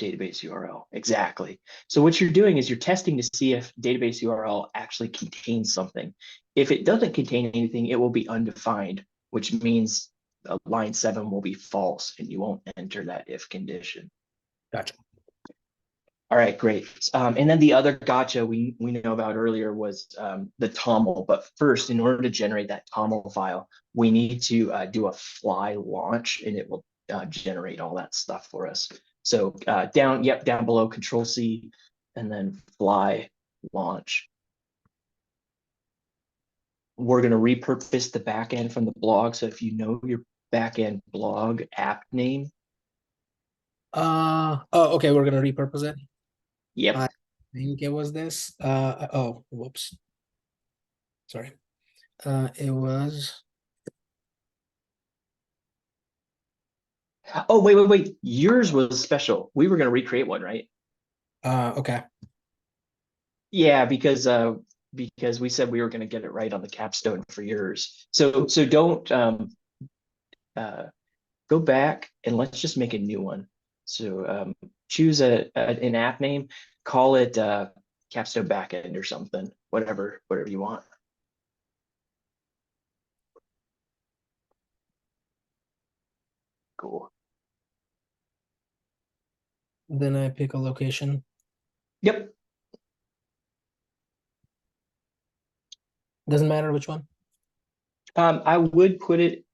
database URL. Exactly. So what you're doing is you're testing to see if database URL actually contains something. If it doesn't contain anything, it will be undefined, which means line 7 will be false and you won't enter that if condition. Gotcha. All right, great. And then the other gotcha we know about earlier was the TOML. But first, in order to generate that TOML file, we need to do a fly launch, and it will generate all that stuff for us. So down below, Control C, and then fly launch. We're going to repurpose the backend from the blog. So if you know your backend blog app name. Oh, okay, we're gonna repurpose it. Yep. I think it was this. Oh, whoops. Sorry. It was. Oh, wait. Yours was special. We were going to recreate one, right? Okay. Yeah, because we said we were going to get it right on the capstone for yours. So don't go back and let's just make a new one. So choose an app name, call it Capstone Backend or something, whatever you want. Cool. Then I pick a location. Yep. Doesn't matter which one. I would put it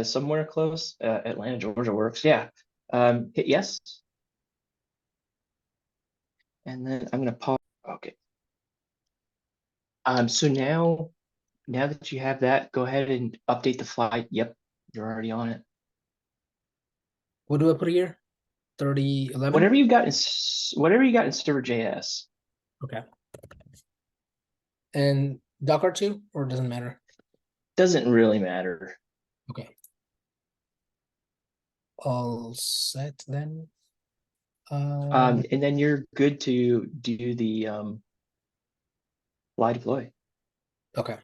somewhere close. Atlanta, Georgia works. Yeah. Hit yes. And then I'm gonna pause. Okay. So now that you have that, go ahead and update the flight. Yep, you're already on it. What do I put here? 3011? Whatever you got in server.js. Okay. And Docker too, or doesn't matter? Doesn't really matter. Okay. All set then. And then you're good to do the fly deploy. Okay.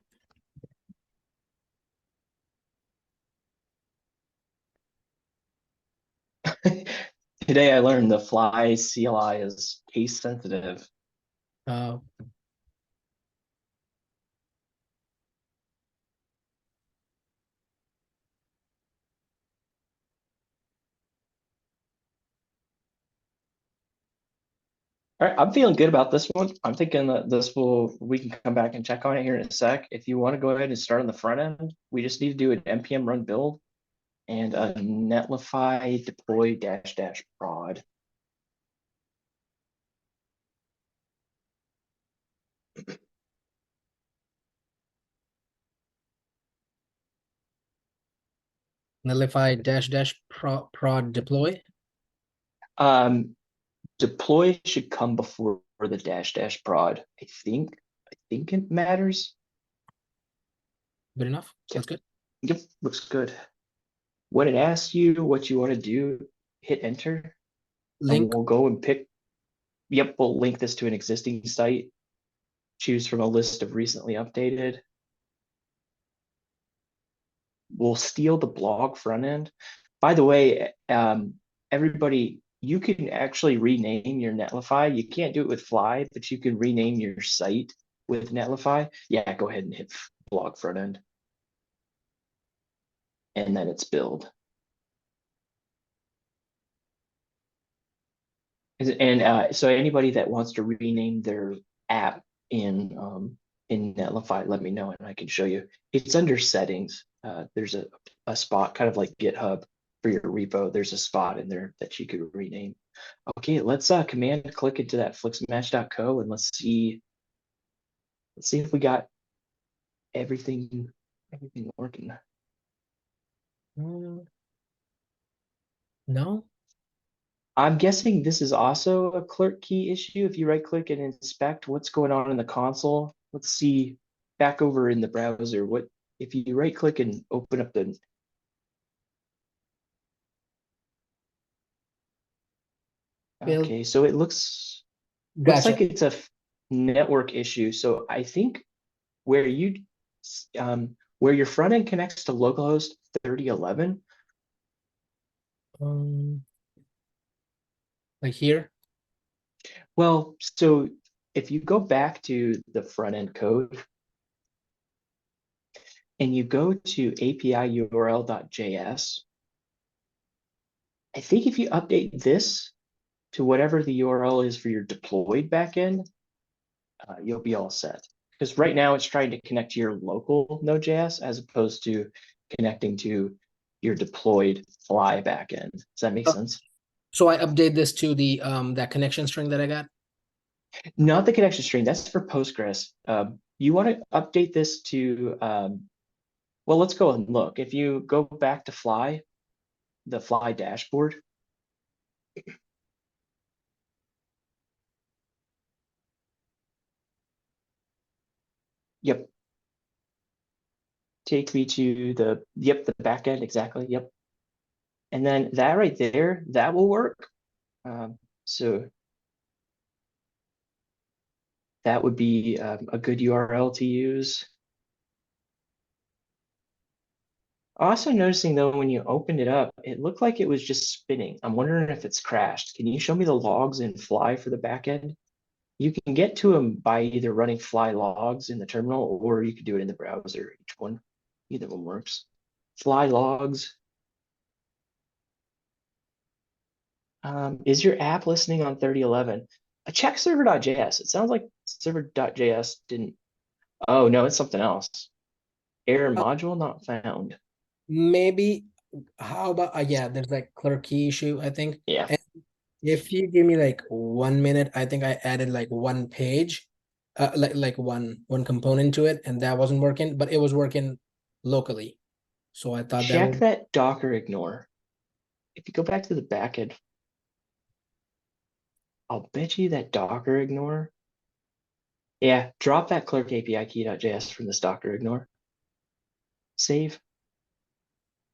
Today I learned the fly CLI is case sensitive. Uh, All right, I'm feeling good about this one. I'm thinking that we can come back and check on it here in a sec. If you want to go ahead and start on the front end, we just need to do an npm run build and a netlify deploy -- prod. Nullify prod deploy. Deploy should come before the -- prod. I think it matters. Good enough. Yeah. That's good. Yep, looks good. When it asks you what you want to do, hit enter. And Link. we'll go and pick. Yep, we'll link this to an existing site. Choose from a list of recently updated. We'll steal the blog front end. By the way, everybody, you can actually rename your Netlify. You can't do it with Fly, but you can rename your site with Netlify. Yeah, go ahead and hit blog front end. And then it's build. And so anybody that wants to rename their app in Netlify, let me know and I can show you. It's under settings. There's a spot, kind of like GitHub for your repo. There's a spot in there that you could rename. Okay, let's command click into that flixmatch.co and let's see if we got everything working. No. I'm guessing this is also a clerk key issue. If you right click and inspect what's going on in the console, let's see back over in the browser. What if you right click and open up the Build. Okay, so it looks Gotcha. like it's a network issue. So I think where where your front end connects to localhost 3011, Like here. well, so if you go back to the front end code and you go to API URL.js, I think if you update this to whatever the URL is for your deployed backend, you'll be all set. Because right now it's trying to connect to your local Node.js as opposed to connecting to your deployed Fly backend. Does that make sense? So I update this to the that connection string that I got. Not the connection string. That's for Postgres. You want to update this to well, let's go and look. If you go back to Fly, the Fly dashboard. Yep. Take me to the backend, exactly. Yep. And then that right there, that will work. So that would be a good URL to use. Also noticing though, when you opened it up, it looked like it was just spinning. I'm wondering if it's crashed. Can you show me the logs in Fly for the backend? You can get to them by either running Fly logs in the terminal, or you could do it in the browser. Each one, either one works. Fly logs. Is your app listening on 3011? Check server.js. It sounds like server.js didn't. Oh no, it's something else. Error module not found. Maybe, how about, yeah, there's like clerk key issue, I think. Yeah. And if you give me like 1 minute, I think I added like one page, like one component to it, and that wasn't working, but it was working locally. So I thought that Check would, that Docker ignore. If you go back to the backend, I'll bet you that Docker ignore. Yeah, drop that clerk API key.js from this Docker ignore. Save,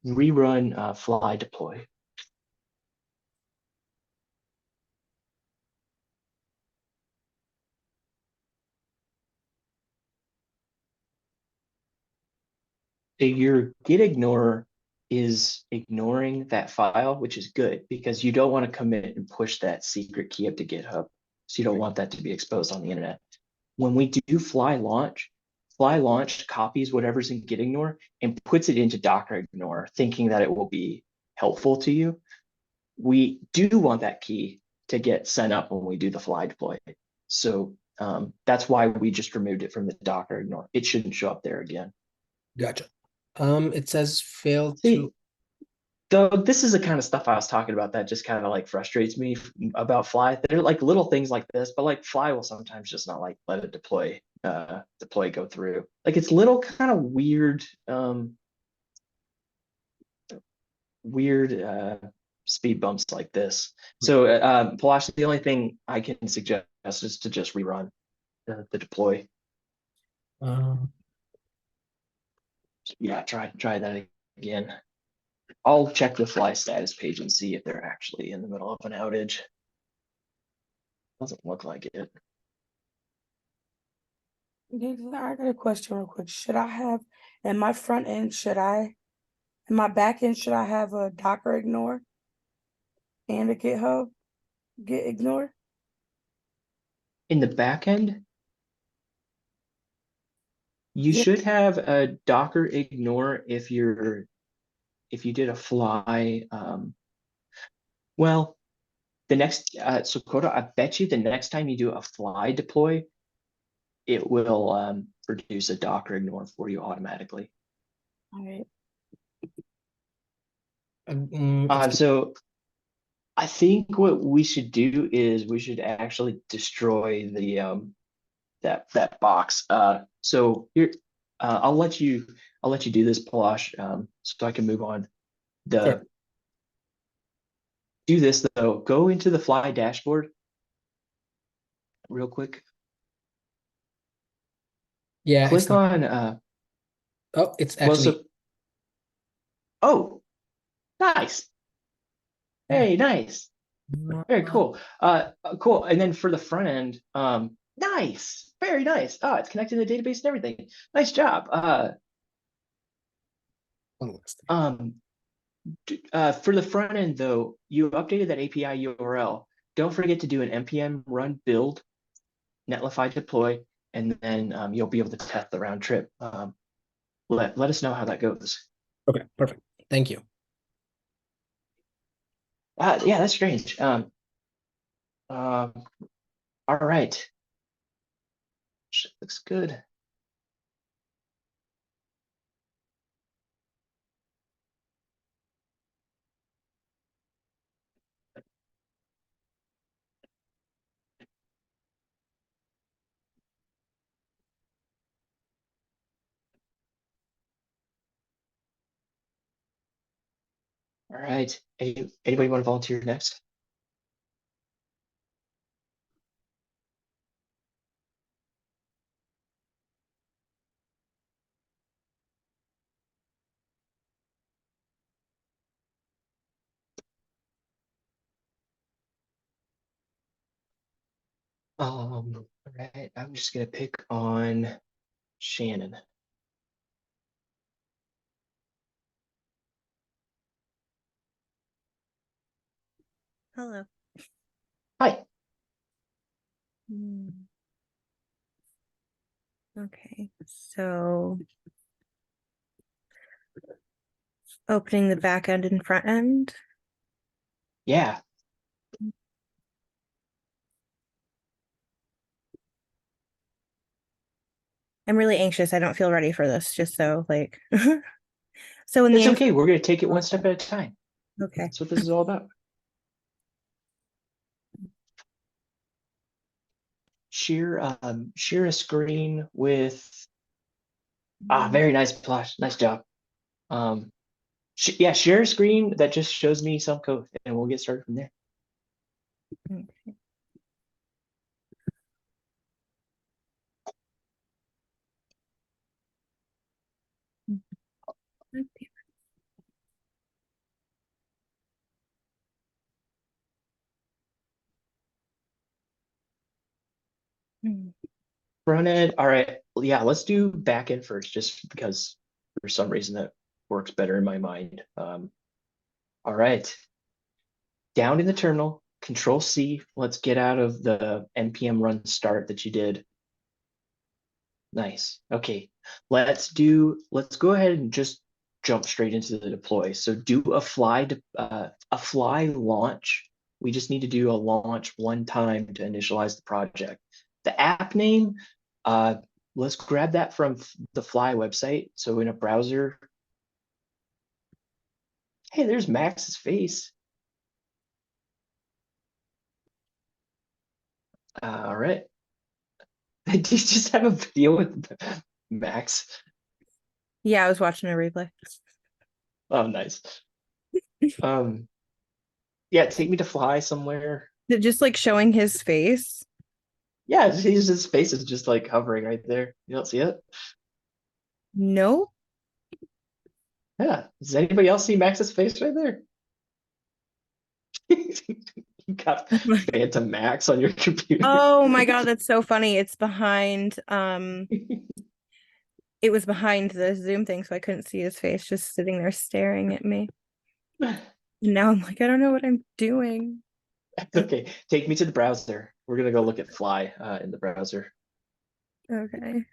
rerun fly deploy. So your git ignore is ignoring that file, which is good because you don't want to commit and push that secret key up to GitHub. So you don't want that to be exposed on the internet. When we do fly launch copies whatever's in git ignore and puts it into Docker ignore, thinking that it will be helpful to you. We do want that key to get sent up when we do the fly deploy. So that's why we just removed it from the Docker ignore. It shouldn't show up there again. gotcha. It says failed See, to, though this is the kind of stuff I was talking about that just kind of like frustrates me about Fly. They're like little things like this, but like Fly will sometimes just not like let it deploy go through. Like it's little kind of weird speed bumps like this. So Palash, the only thing I can suggest is to just rerun the deploy. um, Yeah, try that again. I'll check the Fly status page and see if they're actually in the middle of an outage. Doesn't look like it. I got a question real quick. Should I have in my front end, in my back end, should I have a Docker ignore and a GitHub git ignore? In the back end, you Yeah. should have a Docker ignore if you did a Fly. Well, the next so Coda, I bet you the next time you do a Fly deploy, it will produce a Docker ignore for you automatically. All right. So I think what we should do is we should actually destroy the that box. So here, I'll let you do this, Palash, so I can move on. Sure. Do this though. Go into the Fly dashboard real quick. Yeah, it's Click not. on Oh, it's well, actually, oh, nice. yeah. Hey, nice. Very cool. Cool. And then for the front end, nice. Very nice. Oh, it's connected to the database and everything. Nice job. Um, for the front end though, you updated that API URL. Don't forget to do an npm run build, netlify deploy, and then you'll be able to test the round trip. Let us know how that goes. Okay, perfect. Thank you. Yeah, that's strange. All right. Shit looks good. All right. Anybody want to volunteer next? All right. I'm just gonna pick on Shannon. Hello. Hi. Hmm. Okay, so opening the back end and front end. Yeah. I'm really anxious. I don't feel ready for this, just so like so in It's the okay. We're going to take it one step at a time. okay. That's what this is all about. Share a screen with very nice Flash. Nice job. Yeah, share a screen that just shows me some code and we'll get started from there. Okay. Hmm. Front end. All right. Yeah, let's do back end first, just because for some reason that works better in my mind. All right. Down in the terminal, Control C. Let's get out of the npm run start that you did. Nice. Okay. Let's go ahead and just jump straight into the deploy. So do a fly launch. We just need to do a launch one time to initialize the project. The app name, let's grab that from the Fly website. So in a browser, hey, there's Max's face. All right. Did you just have a video with Max? Yeah, I was watching a replay. Oh, nice. Yeah, take me to Fly somewhere. They're just like showing his face. Yeah, his face is just like hovering right there. You don't see it? No. Yeah. Does anybody else see Max's face right there? You got Phantom Max on your computer. Oh my God, that's so funny. It's behind it was behind the Zoom thing, so I couldn't see his face, just sitting there staring at me. And now I'm like, I don't know what I'm doing. Okay, take me to the browser. We're gonna go look at Fly in the browser. Okay.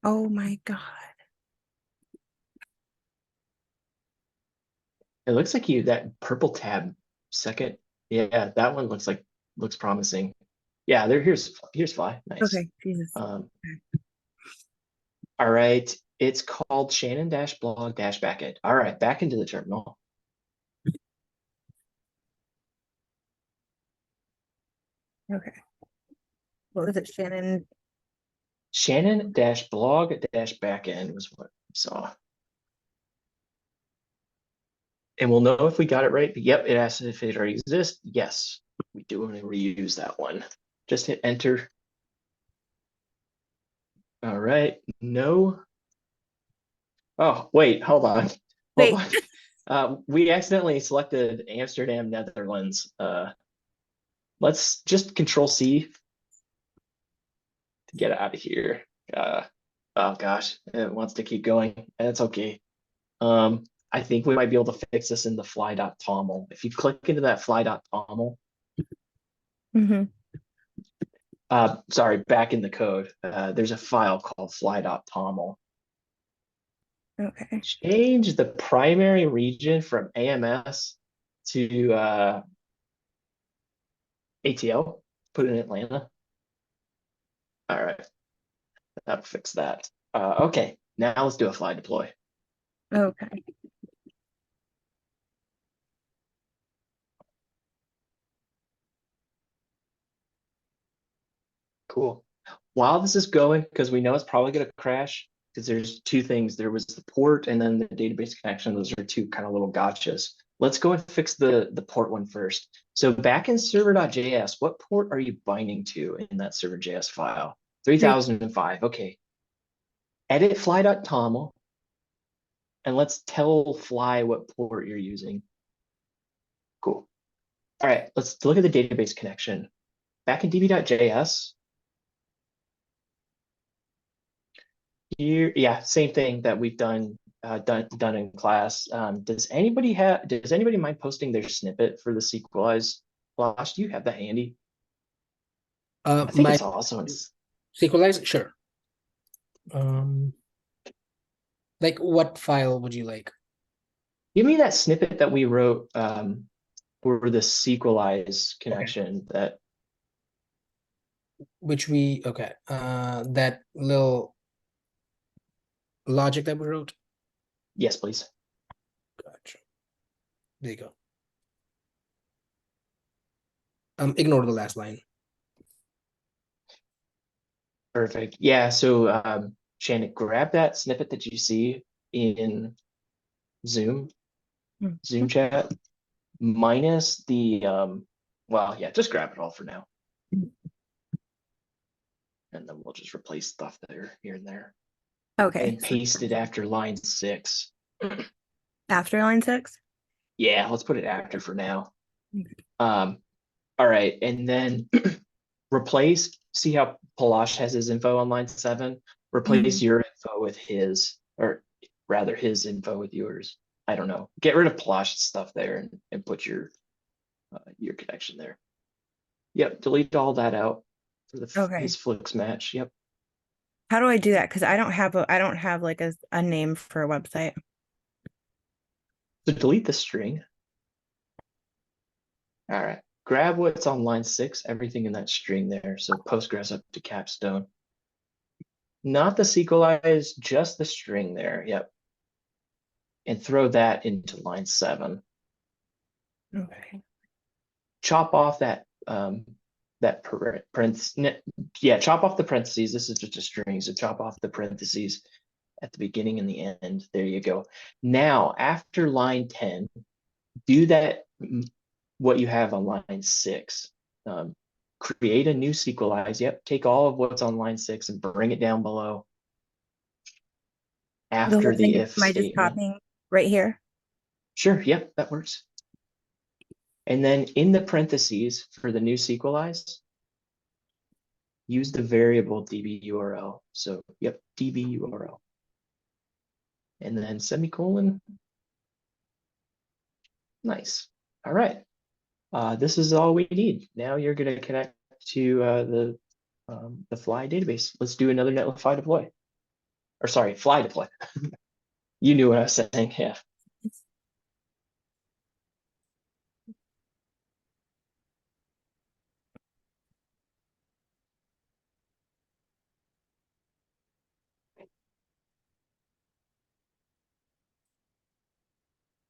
Oh my God. It looks like that purple tab second. Yeah, that one looks promising. Yeah, here's Fly. Nice. Okay, Jesus. All right. It's called Shannon-blog-backend. All right, back into the terminal. Okay. What was it, Shannon? Shannon-blog-backend was what we saw. And we'll know if we got it right. But yep, it asks if it already exists. Yes, we do want to reuse that one. Just hit enter. All right. No. Oh, wait, hold on. Wait. Hold on. We accidentally selected Amsterdam, Netherlands. Let's just Control C to get out of here. Oh gosh, it wants to keep going. That's okay. I think we might be able to fix this in the fly.toml. If you click into that fly.toml, sorry, back in the code, there's a file called fly.toml. Okay. Change the primary region from AMS to ATL, put it in Atlanta. All right, that'll fix that. Okay, now let's do a fly deploy. Okay. Cool. While this is going, because we know it's probably going to crash, because there's two things. There was the port and then the database connection. Those are two kind of little gotchas. Let's go and fix the port one first. So back in server.js, what port are you binding to in that server.js file? 3005. Okay. Edit fly.toml and let's tell Fly what port you're using. Cool. All right, let's look at the database connection. Back in db.js, here, yeah, same thing that we've done done in class. Does anybody mind posting their snippet for the sequelize? Flash, do you have that handy? I think My it's also in sequelize, sure. Like what file would you like? give me that snippet that we wrote for the sequelize connection that Which we okay. That little logic that we wrote. yes, please. Gotcha. There you go. Ignore the last line. Perfect. Yeah, so Shannon, grab that snippet that you see in Zoom chat minus the well, yeah, just grab it all for now. And then we'll just replace stuff there here and there. Okay. And paste it after line 6. After line 6? Yeah, let's put it after for now. All right, and then replace, see how Palash has his info on line 7? Replace your info with his, or rather his info with yours. I don't know. Get rid of Palash's stuff there and put your connection there. Yep, delete all that out for the Okay. his Flix match. Yep. How do I do that? Because I don't have like a name for a website. So delete the string. All right. Grab what's on line 6, everything in that string there. So Postgres up to capstone. Not the sequelize, just the string there. Yep. And throw that into line 7. Okay. Chop off that parenthesis. Yeah, chop off the parentheses. This is just a string, so chop off the parentheses at the beginning and the end. There you go. Now, after line 10, do that what you have on line 6. Create a new sequelize. Yep, take all of what's on line 6 and bring it down below after the if am I just statement. copying right here? Sure, yep, that works. And then in the parentheses for the new sequelize, use the variable DB URL. So, yep, DB URL. And then semicolon. Nice. All right. This is all we need. Now you're going to connect to the Fly database. Let's do another Netlify deploy. Or sorry, Fly deploy. You knew what I was saying. Yeah.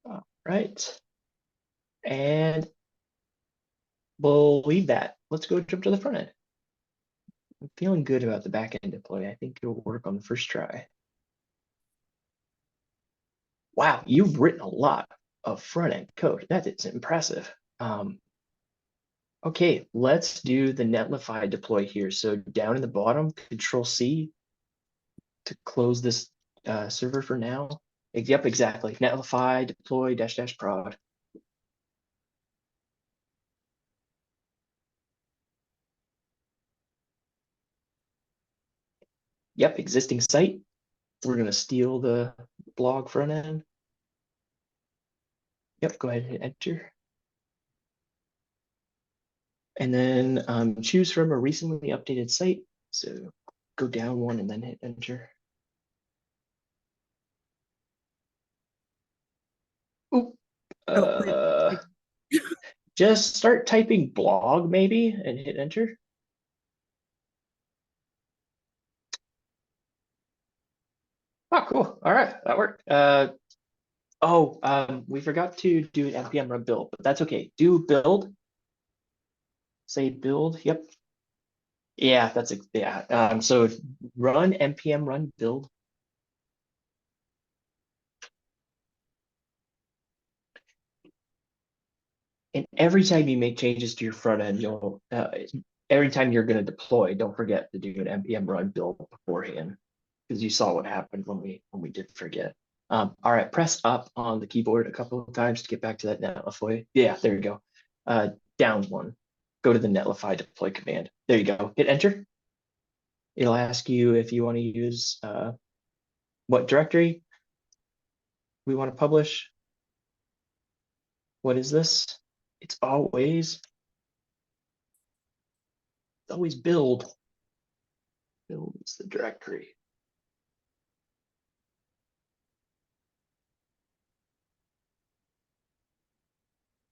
All right. And we'll leave that. Let's go jump to the front end. I'm feeling good about the back end deploy. I think it'll work on the first try. Wow, you've written a lot of front end code. That is impressive. Okay, let's do the Netlify deploy here. So down in the bottom, Control C to close this server for now. Yep, exactly. Netlify deploy -- prod. Yep, existing site. We're going to steal the blog front end. Yep, go ahead and hit enter. And then choose from a recently updated site. So go down one and then hit enter. Oop. Just start typing blog maybe and hit enter. Oh, cool. All right, that worked. We forgot to do an npm run build, but that's okay. Do build. Say build. Yep. Yeah, that's yeah. So run npm run build. And every time you make changes to your front end, you'll every time you're going to deploy, don't forget to do an npm run build beforehand, because you saw what happened when we did forget. All right, press up on the keyboard a couple of times to get back to that Netlify. Yeah, there you go. Down one. Go to the Netlify deploy command. There you go. Hit enter. It'll ask you if you want to use what directory. We want to publish. What is this? It's always build. Build is the directory.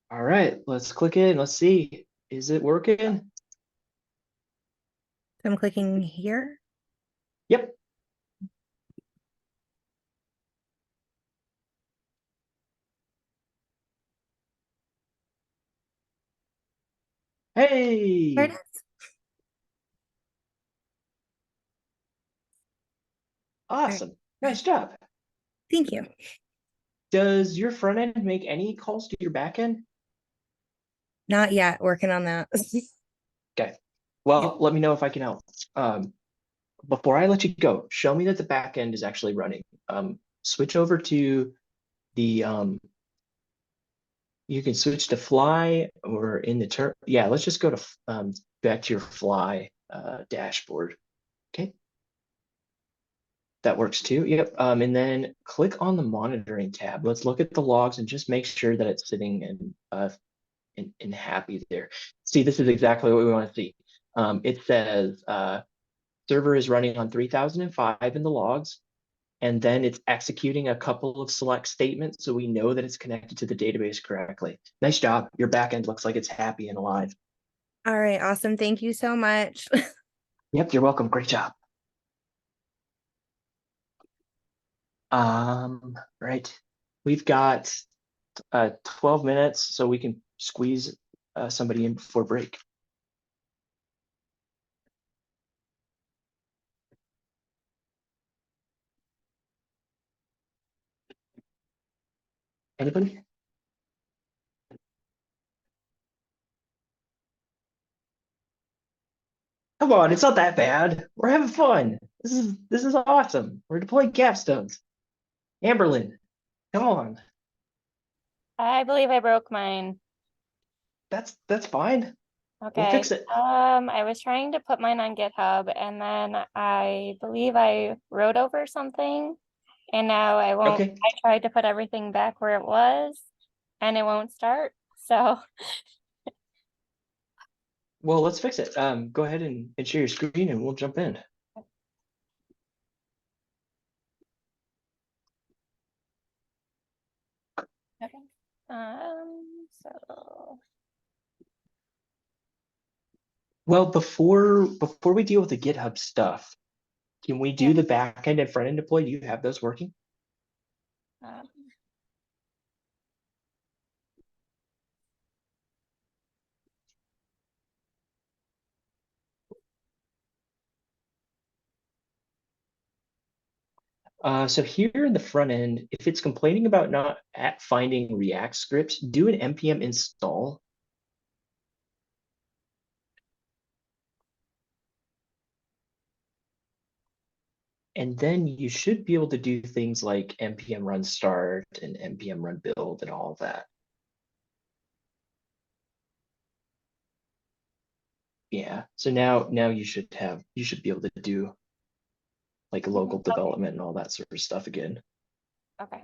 All right, let's click in. Let's see. Is it working? I'm clicking here. Yep. There it Hey, is. awesome. Nice job. Thank you. Does your front end make any calls to your back end? Not yet. Working on that. Okay. Well, let me know if I can help. Before I let you go, show me that the back end is actually running. Switch over to the you can switch to fly or in the turn. Yeah, let's just go to back to your fly dashboard. Okay. That works too. Yep. And then click on the monitoring tab. Let's look at the logs and just make sure that it's sitting in happy there. See, this is exactly what we want to see. It says server is running on 3005 in the logs, and then it's executing a couple of select statements so we know that it's connected to the database correctly. Nice job. Your backend looks like it's happy and alive. All right. Awesome. Thank you so much. Yep, you're welcome. Great job. Right. We've got 12 minutes, so we can squeeze somebody in before break. Anybody? Come on, it's not that bad. We're having fun. This is awesome. We're deploying capstones. Amberlyn, come on. I believe I broke mine. That's fine. We'll Okay. fix it. I was trying to put mine on GitHub and then I believe I wrote over something and now I won't. Okay. I tried to put everything back where it was and it won't start. So Well, let's fix it. Go ahead and share your screen and we'll jump in. okay. So Well, before we deal with the GitHub stuff, can we do Yeah. the back end and front end deploy? Do you have those working? um, So here in the front end, if it's complaining about not finding React scripts, do an npm install. And then you should be able to do things like npm run start and npm run build and all of that. Yeah, so now you should be able to do like local development and all that sort of stuff again. okay.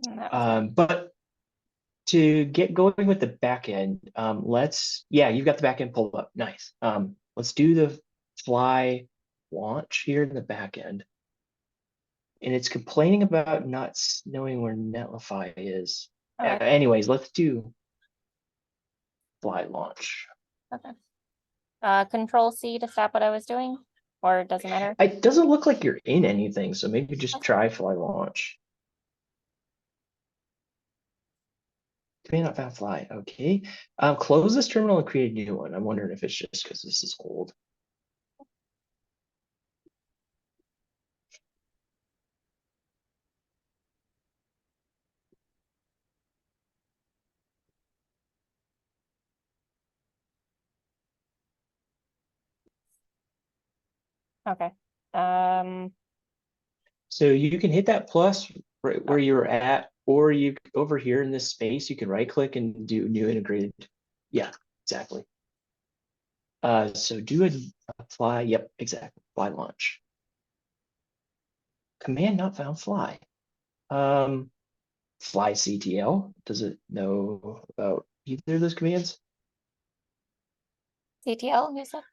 And that was it. But to get going with the back end, yeah, you've got the back end pulled up. Nice. Let's do the fly launch here in the back end. And it's complaining about not knowing where Netlify is. Okay. Anyways, let's do fly launch. Okay. Control C to stop what I was doing, or it doesn't matter. It doesn't look like you're in anything, so maybe just try fly launch. Command not found fly. Okay. Close this terminal and create a new one. I'm wondering if it's just because this is old. Okay. So you can hit that plus right where you're at, or you over here in this space, you can right click and do new integrated. Yeah, exactly. So do a fly. Yep, exactly. Fly launch. Command not found fly. Fly CTL. Does it know about either of those commands? CTL, you said?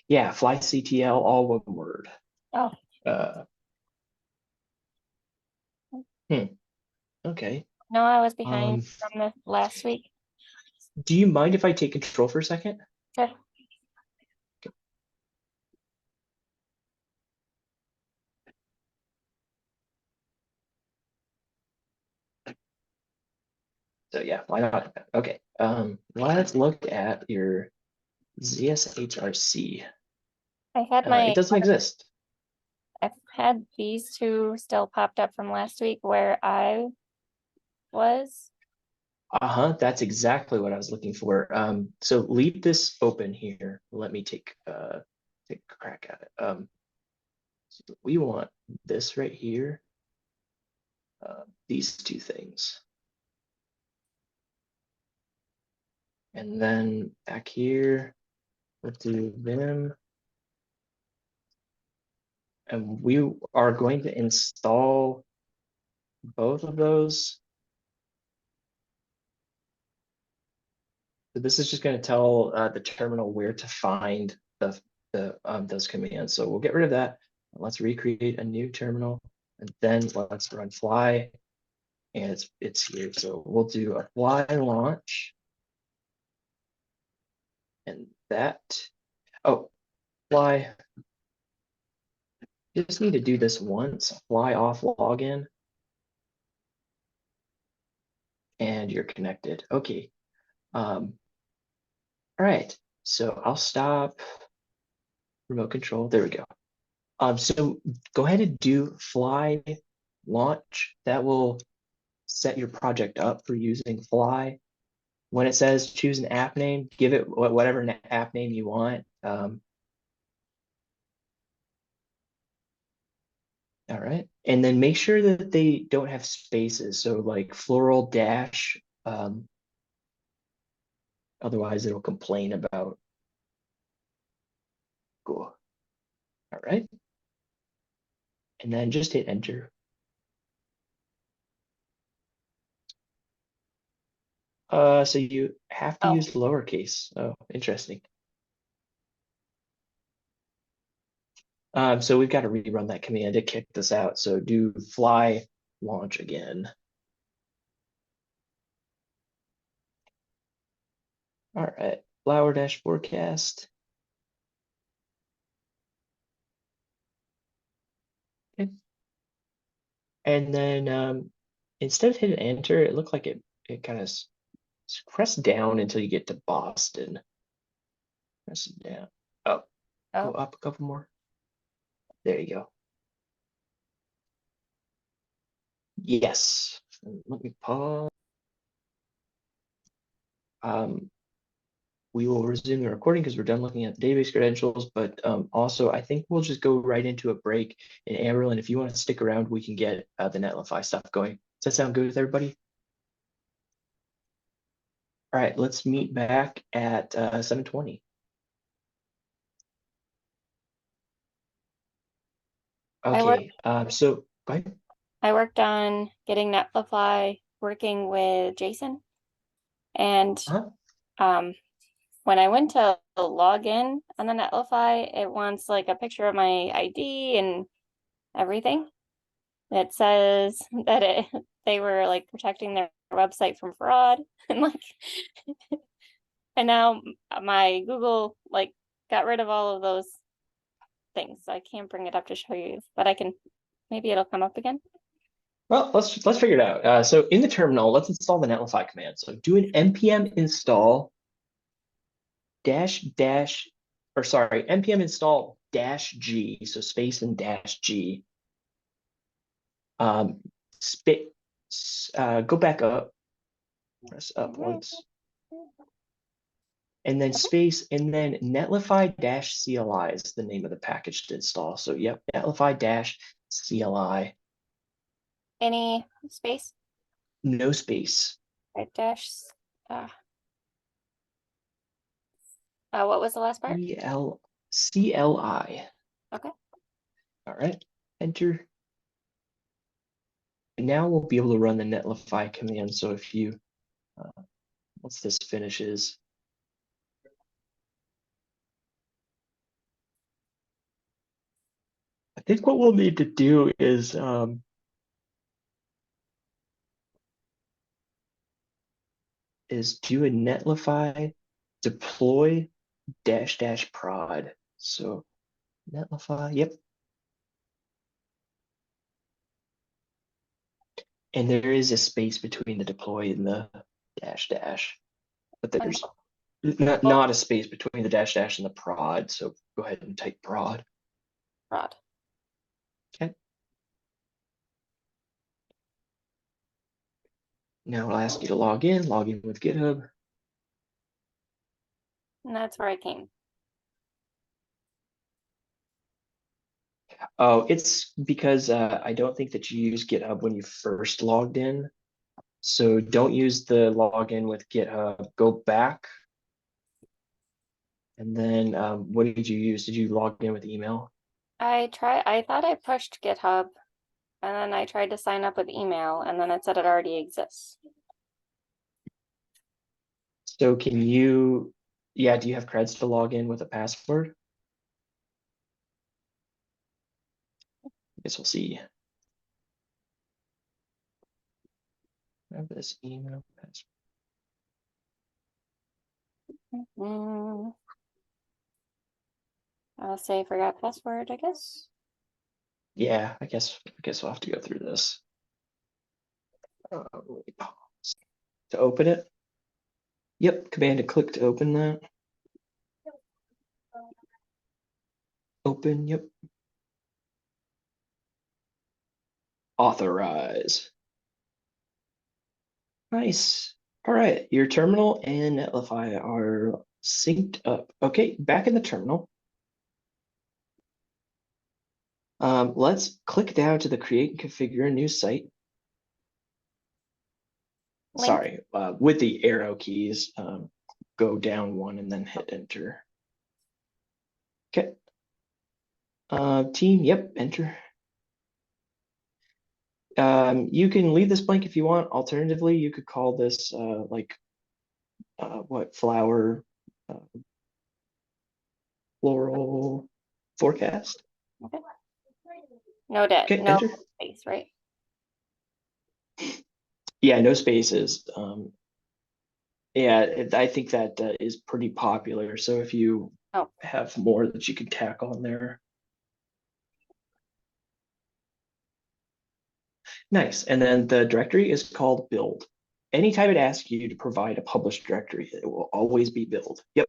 Yeah, fly CTL, all one word. Oh, Uh, okay. no, I was behind Um, from the last week. do you mind if I take control for a second? Sure. So yeah, why not? Okay. Let's look at your ZSHRC. I had It doesn't exist. I've had these two still popped up from last week where I was. Uh-huh, that's exactly what I was looking for. So leave this open here. Let me take a crack at it. So we want this right here. These two things. And then back here, we'll do them. And we are going to install both of those. So this is just going to tell the terminal where to find those commands. So we'll get rid of that. Let's recreate a new terminal, and then let's run fly, and it's here. So we'll do a fly launch, and that. Oh, fly. You just need to do this once. Fly off login, and you're connected. Okay. All right. So I'll stop remote control. There we go. So go ahead and do fly launch. That will set your project up for using fly. When it says choose an app name, give it whatever app name you want. All right. And then make sure that they don't have spaces. So like floral dash, otherwise it'll complain about. Cool. All right. And then just hit enter. So you have to Oh. use lowercase. Oh, interesting. So we've got to rerun that command. It kicked us out. So do fly launch again. All right, flower dash forecast. Okay. And then instead of hitting enter, it looked like it kind of press down until you get to Boston. Press it down. Oh, go Oh. up a couple more. There you go. Yes. Let me pause. We will resume the recording because we're done looking at the database credentials, but also I think we'll just go right into a break. And Amberlyn, if you want to stick around, we can get the Netlify stuff going. Does that sound good with everybody? All right, let's meet back at 7:20. Okay, so go ahead. I worked on getting Netlify working with Jason. And when I went to log in on the Netlify, it wants like a picture of my ID and everything. It says that they were like protecting their website from fraud and like and now my Google like got rid of all of those things. So I can't bring it up to show you, but I can, maybe it'll come up again. Well, let's figure it out. So in the terminal, let's install the Netlify command. So do an npm install npm install -g, so space and -g. Go back up, press up once, and then space, and then netlify-cli is the name of the package to install. So yep, netlify-cli. Any space? No space. Right, dash. What was the last part? CLI. Okay. All right, enter. now we'll be able to run the netlify command. So if you, once this finishes, I think what we'll need to do is do a netlify deploy -- prod. So netlify, yep. And there is a space between the deploy and the -- but there's not a space between the -- and the prod. So go ahead and type prod. Prod. Okay. Now I'll ask you to log in with GitHub. And that's where I came. Oh, it's because I don't think that you use GitHub when you first logged in. So don't use the login with GitHub. Go back. And then what did you use? Did you log in with email? I thought I pushed GitHub and then I tried to sign up with email and then it said it already exists. So can you, yeah, do you have creds to log in with a password? I guess we'll see. I have this email password. I'll say forgot password, I guess. Yeah, I guess we'll have to go through this. Let me pause. To open it. Yep, command to click to open that. Open, yep. Authorize. Nice. All right, your terminal and Netlify are synced up. Okay, back in the terminal. Let's click down to the create and configure a new site. Link. Sorry, with the arrow keys, go down one and then hit enter. Okay. Team, yep, enter. You can leave this blank if you want. Alternatively, you could call this like what flower floral forecast. Okay. No debt, Okay, no enter. space, right? Yeah, no spaces. Yeah, I think that is pretty popular. So if you have more that you can tack on there. Nice. And then the directory is called build. Anytime it asks you to provide a published directory, it will always be build. Yep.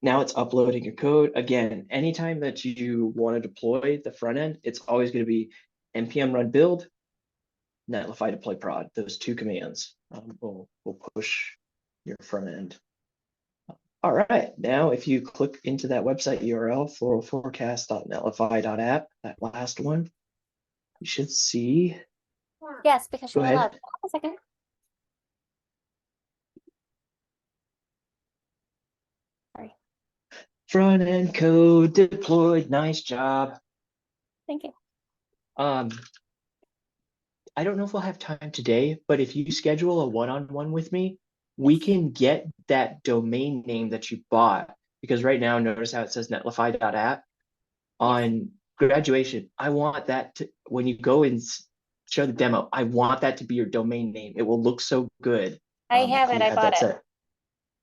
Now it's uploading your code. Again, anytime that you want to deploy the front end, it's always going to be npm run build, netlify deploy prod. Those two commands will push your front end. All right, now if you click into that website URL, floralforecast.netlify.app, that last one, you should see. Yes, because Go you're ahead. allowed. A second. Sorry. Front end code deployed. Nice job. Thank you. I don't know if we'll have time today, but if you schedule a one-on-one with me, we can get that domain name that you bought. Because right now, notice how it says netlify.app. On graduation, I want that to, when you go and show the demo, I want that to be your domain name. It will look so good. I have it. I bought it. Set.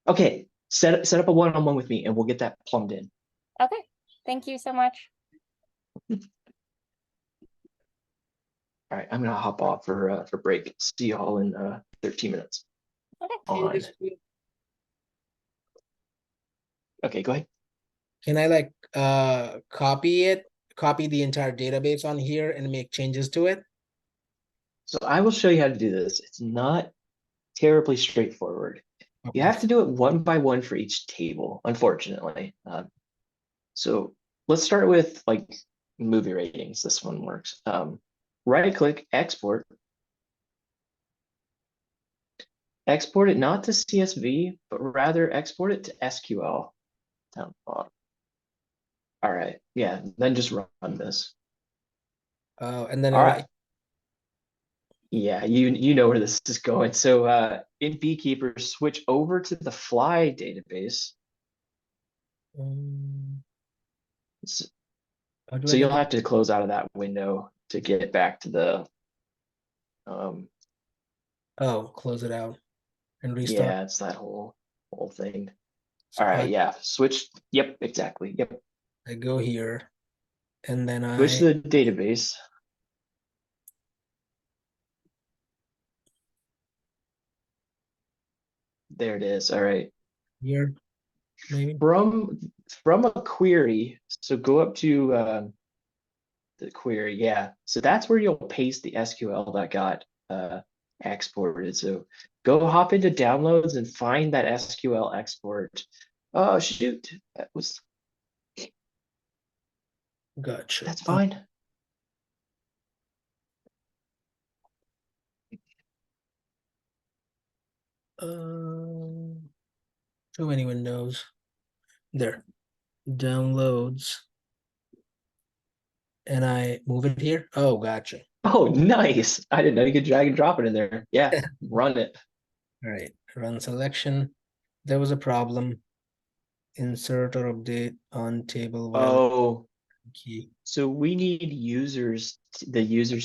Okay, set up a one-on-one with me and we'll get that plumbed in. Okay. Thank you so much. All right, I'm gonna hop off for break. See y'all in 13 minutes. Okay. Okay, go ahead. Can I like copy the entire database on here and make changes to it? So I will show you how to do this. It's not terribly straightforward. Okay. You have to do it one by one for each table, unfortunately. So let's start with like movie ratings. This one works. Right click, export. Export it not to CSV, but rather export it to SQL. Down the bottom. All right, yeah, then just run this. And then All right. Yeah, you know where this is going. So in Beekeeper, switch over to the Fly database. So, how do I so do you'll that? have to close out of that window to get back to the Oh, close it out and restart. yeah, it's that whole thing. So All right, yeah, switch. Yep, exactly. Yep. I go here and then Switch I to the database. There it is. All right. here, maybe. From a query, so go up to the query, yeah. So that's where you'll paste the SQL that got exported. So go hop into downloads and find that SQL export. Oh shoot, Gotcha. that's fine. Too many windows. There. Downloads. And I move it here. Oh, gotcha. Oh, nice. I didn't know you could drag and drop it in there. Yeah, run it. All right. Run selection. There was a problem. Insert or update on table while Oh, key. so we need the users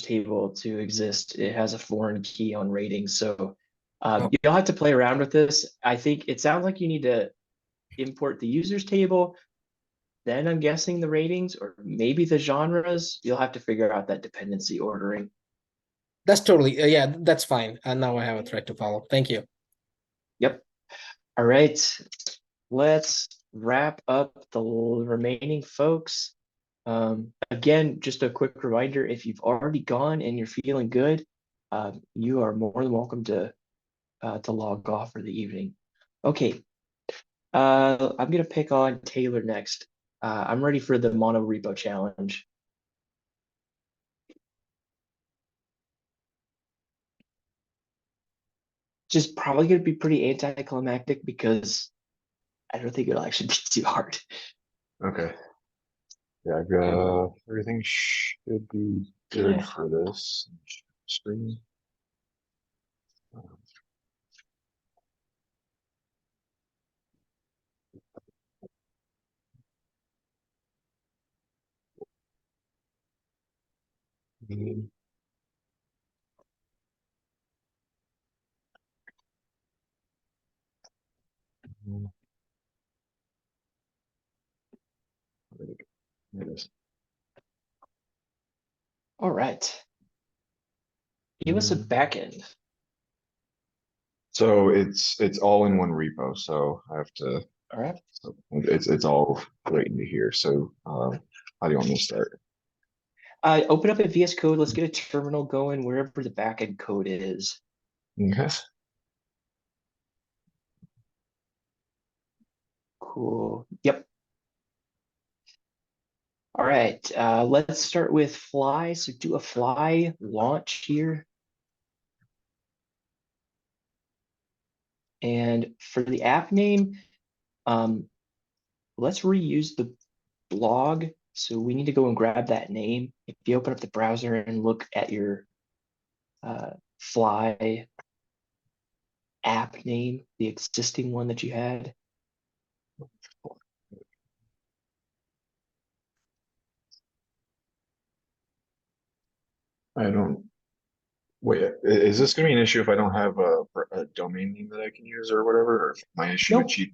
table to exist. It has a foreign key on ratings. So Oh, you'll have to play around with this. I think it sounds like you need to import the users table, then I'm guessing the ratings or maybe the genres. You'll have to figure out that dependency ordering. that's totally yeah, that's fine. And now I have a thread to follow. Thank you. Yep. All right. Let's wrap up the remaining folks. Again, just a quick reminder, if you've already gone and you're feeling good, you are more than welcome to log off for the evening. Okay. I'm gonna pick on Taylor next. I'm ready for the mono repo challenge. Just probably going to be pretty anticlimactic because I don't think it'll actually be too hard. Okay. Yeah, I've got everything should be good for this screen. Mhm. There it is. All right. Give us a backend. So it's all in one repo, so I have to. All right. So it's all right into here. So how do you want me to start? Open up a VS Code. Let's get a terminal going wherever the backend code is. Okay. Cool. Yep. All right. Let's start with Fly. So do a Fly launch here. And for the app name, let's reuse the blog. So we need to go and grab that name. If you open up the browser and look at your Fly app name, the existing one that you had. I don't. Wait, is this gonna be an issue if I don't have a domain name that I can use or whatever? Or my issue with Nope. cheat?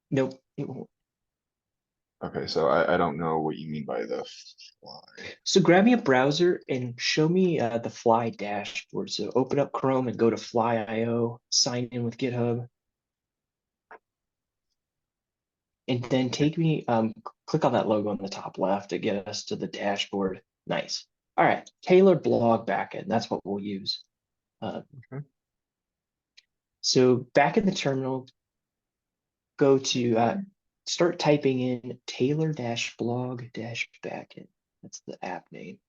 Nope. It won't. Okay, so I don't know what you mean by the fly. So grab me a browser and show me the Fly dashboard. So open up Chrome and go to Fly.io, sign in with GitHub. And then take me, click on that logo on the top left to get us to the dashboard. Nice. All right, Taylor blog backend. That's what we'll use. Okay. So back in the terminal, go to start typing in Taylor-blog-backend. That's the app name.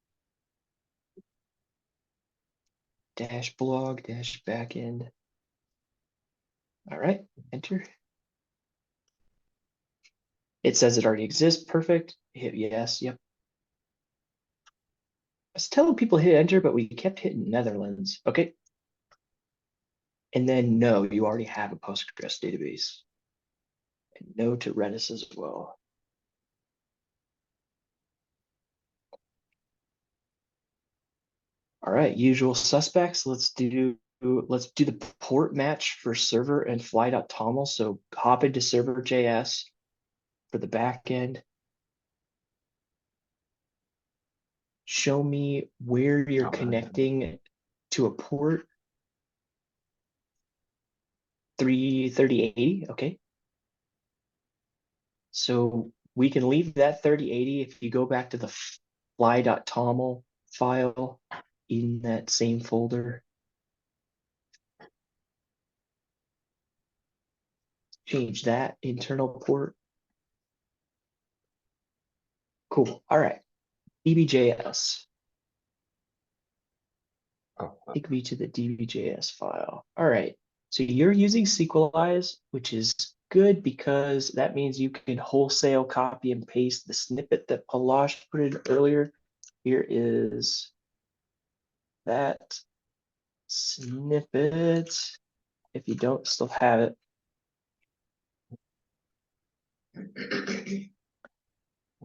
-blog-backend. All right, enter. It says it already exists. Perfect. Hit yes. Yep. was telling people hit enter, but we kept hitting Netherlands. Okay. And then no, you already have a Postgres database. And no to Redis as well. All right, usual suspects. Let's do the port match for server and fly.toml. So hop into server.js for the backend. Show me where you're connecting to a port. 3080, okay. So we can leave that 3080 if you go back to the fly.toml file in that same folder. Change that internal port. Cool. All right. DBJS. Take me to the DBJS file. All right. So you're using Sequelize, which is good because that means you can wholesale copy and paste the snippet that Palash put in earlier. Here is that snippet. If you don't still have it.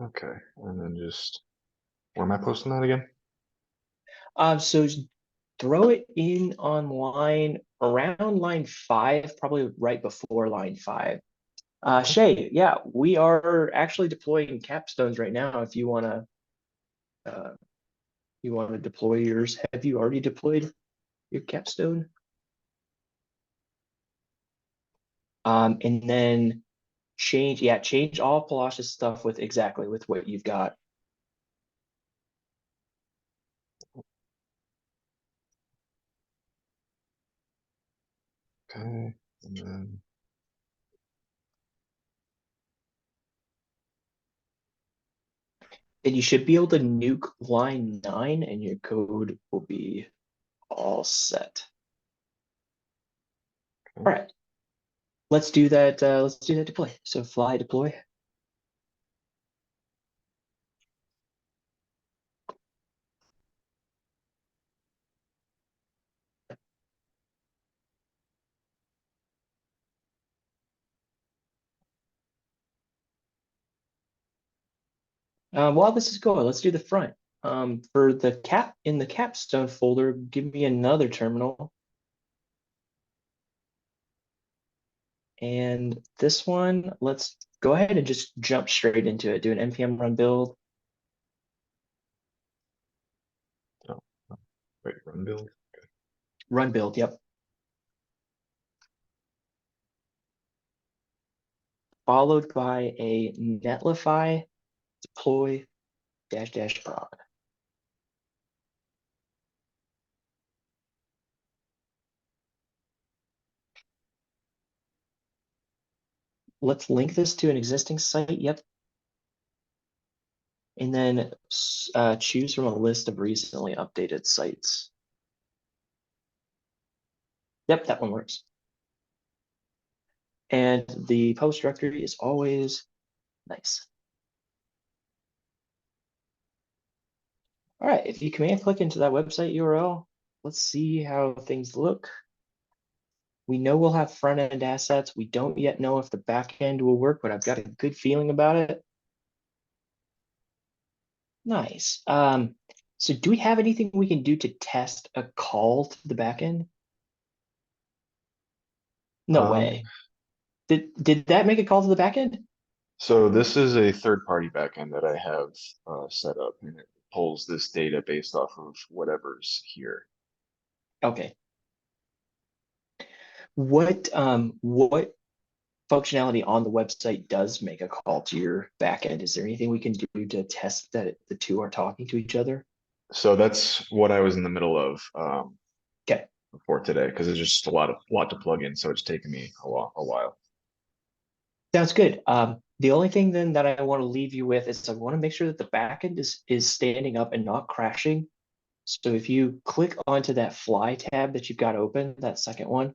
Okay, and then just, where am I posting that again? So throw it in on line around line 5, probably right before line 5. Shay, yeah, we are actually deploying capstones right now. If you want to deploy yours, have you already deployed your capstone? And then change all Palash's stuff with what you've got. Okay, and then And you should be able to nuke line 9 and your code will be all set. All right. Let's do that. Let's do that deploy. So fly deploy. While this is going, let's do the front. For the in the capstone folder, give me another terminal. And this one, let's go ahead and just jump straight into it. Do an npm run build. wait, run build. Okay. Run build, yep. Followed by a netlify deploy -- prod. Let's link this to an existing site, yep. And then choose from a list of recently updated sites. Yep, that one works. And the post directory is always nice. All right, if you command click into that website URL, let's see how things look. We know we'll have front end assets. We don't yet know if the back end will work, but I've got a good feeling about it. Nice. So do we have anything we can do to test a call to the back end? No way. Did that make a call to the back end? So this is a third-party backend that I have set up, and it pulls this data based off of whatever's here. Okay. What functionality on the website does make a call to your backend? Is there anything we can do to test that the two are talking to each other? So that's what I was in the middle of Okay. for today, because it's just a lot to plug in, so it's taken me a while. Sounds good. The only thing then that I want to leave you with is I want to make sure that the backend is standing up and not crashing. So if you click onto that fly tab that you've got open, that second one,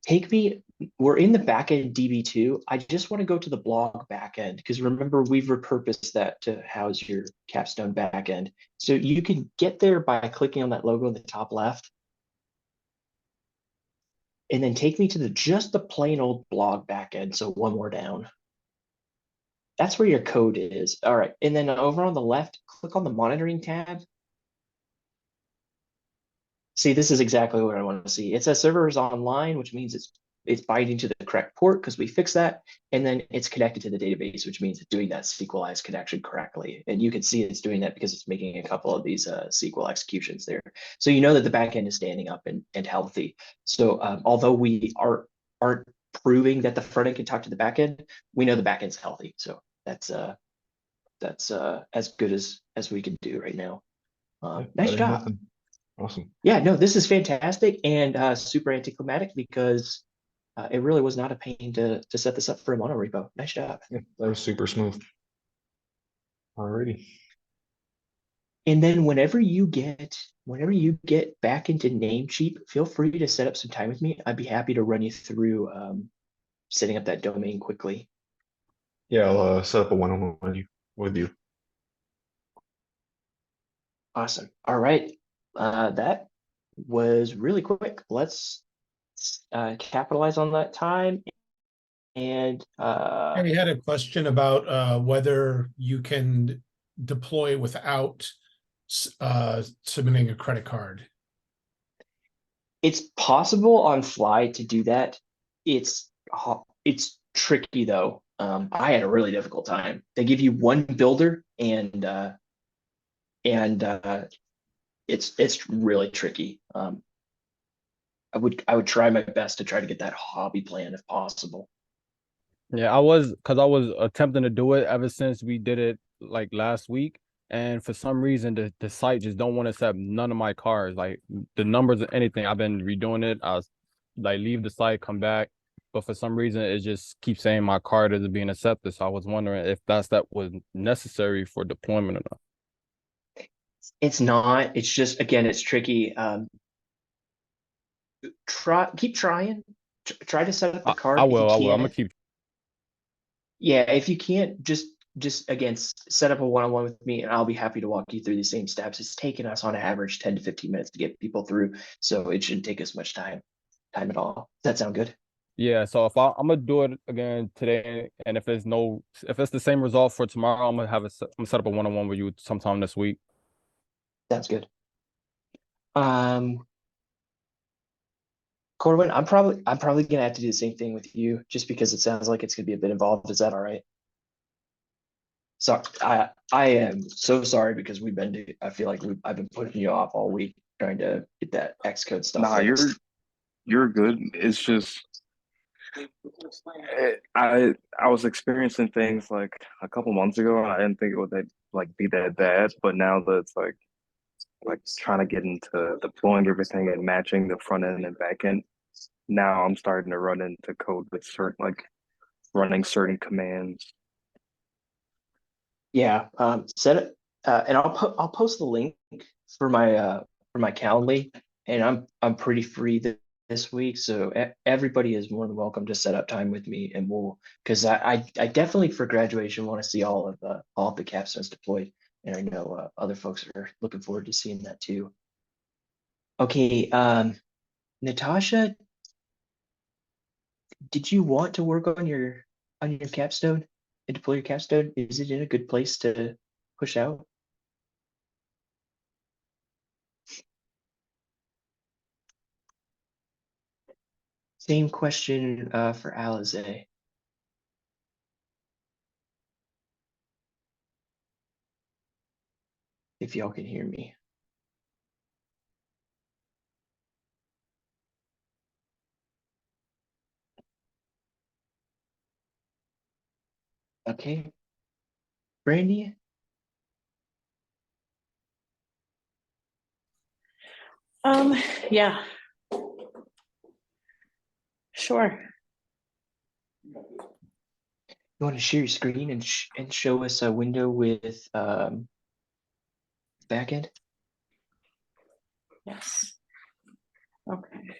take me we're in the backend DB2. I just want to go to the blog backend because remember we've repurposed that to house your capstone backend. So you can get there by clicking on that logo in the top left. And then take me to just the plain old blog backend. So one more down. That's where your code is. All right. And then over on the left, click on the monitoring tab. See, this is exactly what I want to see. It says server is online, which means it's binding to the correct port because we fixed that. And then it's connected to the database, which means it's doing that SQLized connection correctly. And you can see it's doing that because it's making a couple of these SQL executions there. So you know that the backend is standing up and healthy. So although we aren't proving that the front end can talk to the backend, we know the backend's healthy. So that's as good as we can do right now. Nice job. Nothing. Awesome. Yeah, no, this is fantastic and super anticlimactic because it really was not a pain to set this up for a monorepo. Nice job. Yeah, that was super smooth. Alrighty. And then whenever you get back into Namecheap, feel free to set up some time with me. I'd be happy to run you through setting up that domain quickly. Yeah, I'll set up a one-on-one with you. Awesome. All right. That was really quick. Let's capitalize on that time. And I had a question about whether you can deploy without submitting a credit card. it's possible on Fly to do that. It's tricky though. I had a really difficult time. They give you one builder and it's really tricky. I would try my best to try to get that hobby plan if possible. Yeah, I was attempting to do it ever since we did it like last week. And for some reason, the site just don't want to accept none of my cards, like the numbers or anything. I've been redoing it. I was like, leave the site, come back. But for some reason, it just keeps saying my card isn't being accepted. So I was wondering if that was necessary for deployment or not. It's not. It's just, again, it's tricky. Keep trying. Try to set up the card. I If you will. I'm can't, gonna keep. yeah, if you can't, just again set up a one-on-one with me and I'll be happy to walk you through the same steps. It's taken us on average 10 to 15 minutes to get people through, so it shouldn't take us much time at all. Does that sound good? Yeah. So if I'm gonna do it again today, and if it's the same result for tomorrow, I'm gonna set up a one-on-one with you sometime this week. Sounds good. Corwin, I'm probably gonna have to do the same thing with you just because it sounds like it's gonna be a bit involved. Is that all right? So I am so sorry because I feel like I've been putting you off all week trying to get that Xcode stuff. Nah, fixed. you're good. It's just I was experiencing things like a couple months ago, and I didn't think it would be that bad. But now that it's like trying to get into deploying everything and matching the front end and back end, now I'm starting to run into code with certain running certain commands. Yeah, set it, and I'll post the link for my Calendly, and I'm pretty free this week, so everybody is more than welcome to set up time with me, and because I definitely for graduation want to see all of the capstones deployed, and I know other folks are looking forward to seeing that too. Okay, Natasha, did you want to work on your capstone and deploy your capstone? Is it in a good place to push out? Same question for Alize. If y'all can hear me. Okay. Brandy? Yeah. Sure. You want to share your screen and show us a window with backend? Yes. Okay.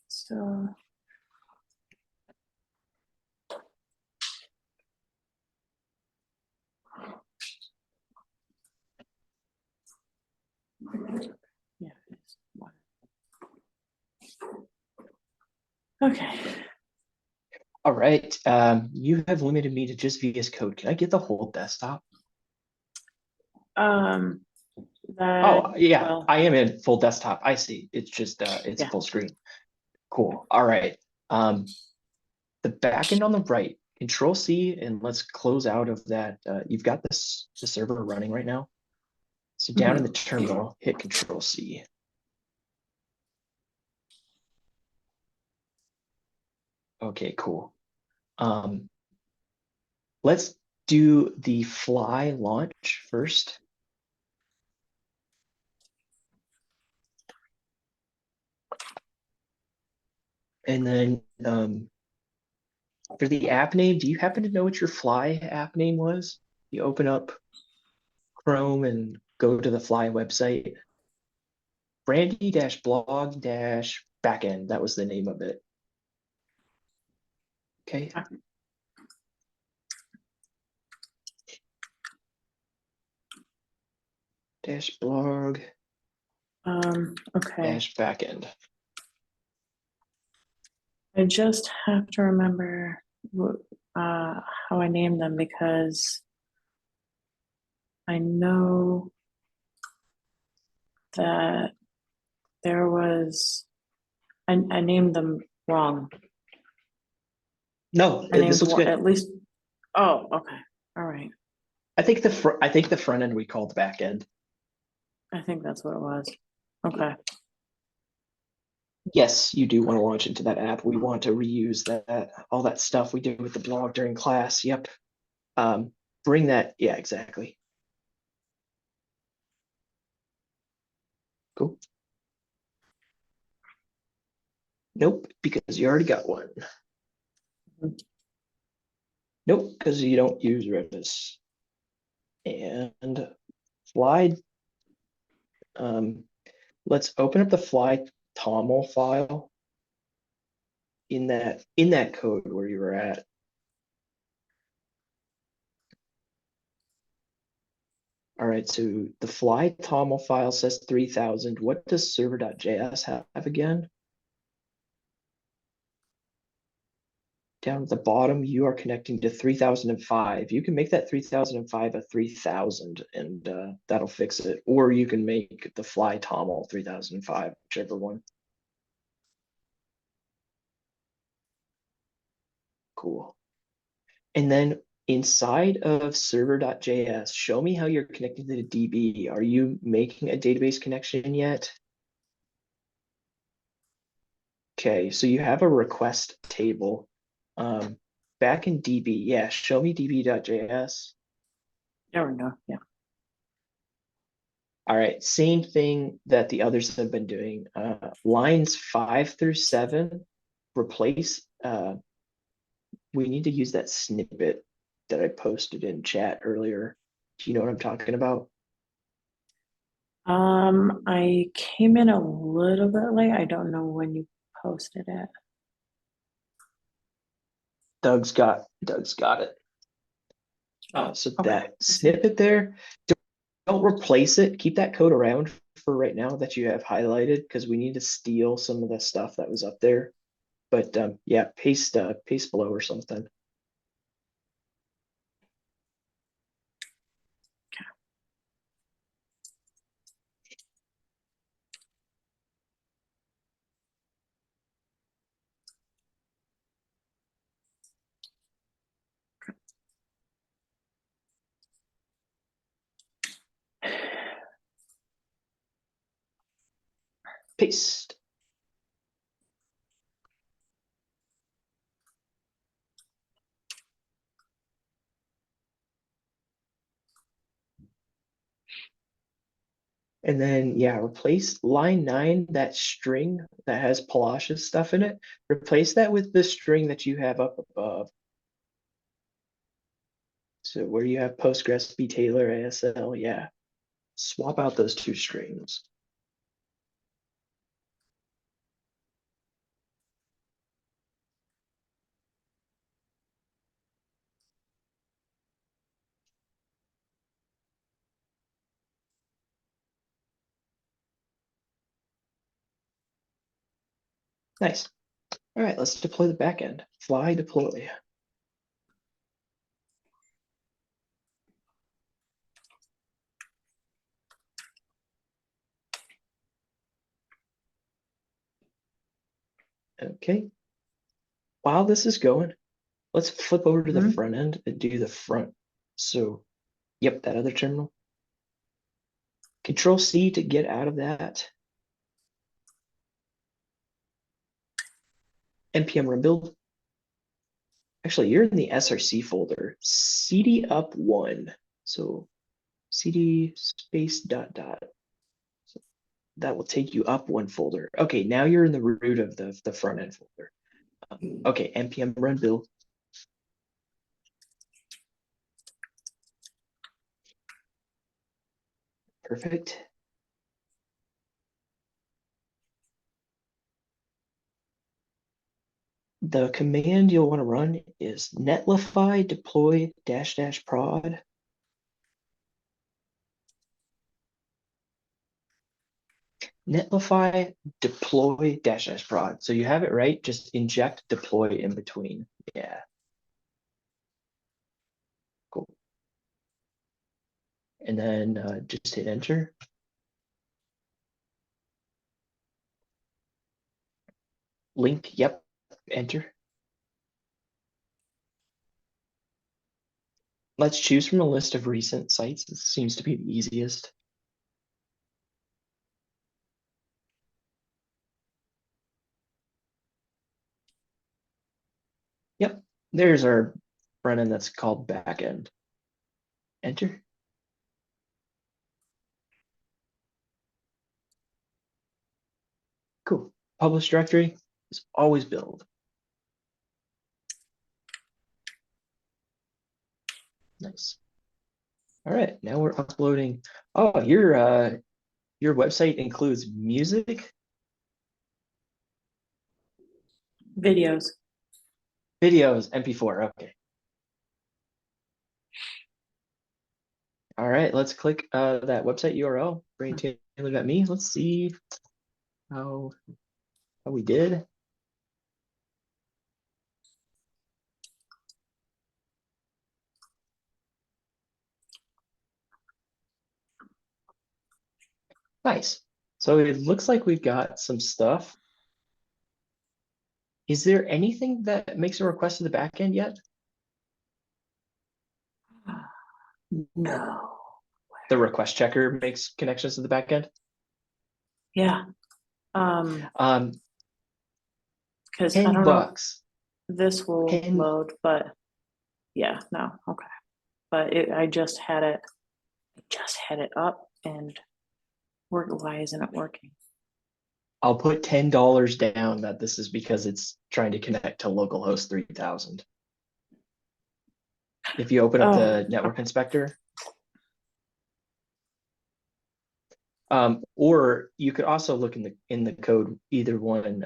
So. Yeah. it is. One. Okay. All right. You have limited me to just VS Code. Can I get the whole desktop? That, Oh, yeah, well, I am in full desktop. I see. It's just it's Yeah. full screen. Cool. All right. The backend on the right, Control C, and let's close out of that. You've got the server running right now. So down in the terminal, hit Control C. Okay, cool. Let's do the fly launch first. And then for the app name, do you happen to know what your fly app name was? You open up Chrome and go to the fly website. Brandy-blog-backend, that was the name of it. Okay. Dash blog okay. dash backend. I just have to remember how I named them because I know that there was, I named them wrong. No, I named this looks one, good. at least, oh, okay, all right. I think the front end we called backend. I think that's what it was. Okay. Yes, you do want to launch into that app. We want to reuse that all that stuff we did with the blog during class. Yep. Bring that. Yeah, exactly. Cool. Nope, because you already got one. Nope, because you don't use Redis. And fly. Let's open up the fly toml file in that code where you were at. All right, so the fly toml file says 3000. What does server.js have again? Down at the bottom, you are connecting to 3005. You can make that 3005 a 3000 and that'll fix it. Or you can make the fly toml 3005, whichever one. Cool. And then inside of server.js, show me how you're connecting to the DB. Are you making a database connection yet? Okay, so you have a request table. Back in DB, yeah, show me db.js. There we go, yeah. All right, same thing that the others have been doing. Lines 5 through 7, replace, we need to use that snippet that I posted in chat earlier. Do you know what I'm talking about? I came in a little bit late. I don't know when you posted it. Doug's got it. So okay. that snippet there, don't replace it. Keep that code around for right now that you have highlighted because we need to steal some of the stuff that was up there. But yeah, paste below or something. Paste. And then, yeah, replace line 9, that string that has Palash's stuff in it. Replace that with the string that you have up above. So where you have Postgres, B Taylor, ASL, yeah. Swap out those two strings. Nice. All right, let's deploy the backend. Fly deploy. Okay. While this is going, let's flip over to the front end and do the front. So, yep, that other terminal. Control C to get out of that. npm run build. Actually, you're in the src folder. cd up one. So cd space dot dot. So that will take you up one folder. Okay, now you're in the root of the front end folder. Okay, npm run build. Perfect. The command you'll want to run is netlify deploy -- prod. Netlify deploy -- prod. So you have it right, just inject deploy in between. Yeah. Cool. And then just hit enter. Link, yep, enter. Let's choose from a list of recent sites. It seems to be the easiest. Yep, there's our front end that's called backend. Enter. Cool. Publish directory is always build. Nice. All right, now we're uploading. Oh, your website includes music, Videos. videos, MP4. Okay. All right, let's click that website URL. BrainTaylor.me. Let's see how we did. Nice. So it looks like we've got some stuff. Is there anything that makes a request to the backend yet? No. The request checker makes connections to the backend. Yeah. Because I don't know if $10. this will 10. load, but yeah, no, okay. But I just had it up and why isn't it working? I'll put $10 down that this is because it's trying to connect to localhost 3000. If you open up the network inspector, or you could also look in the code, either one.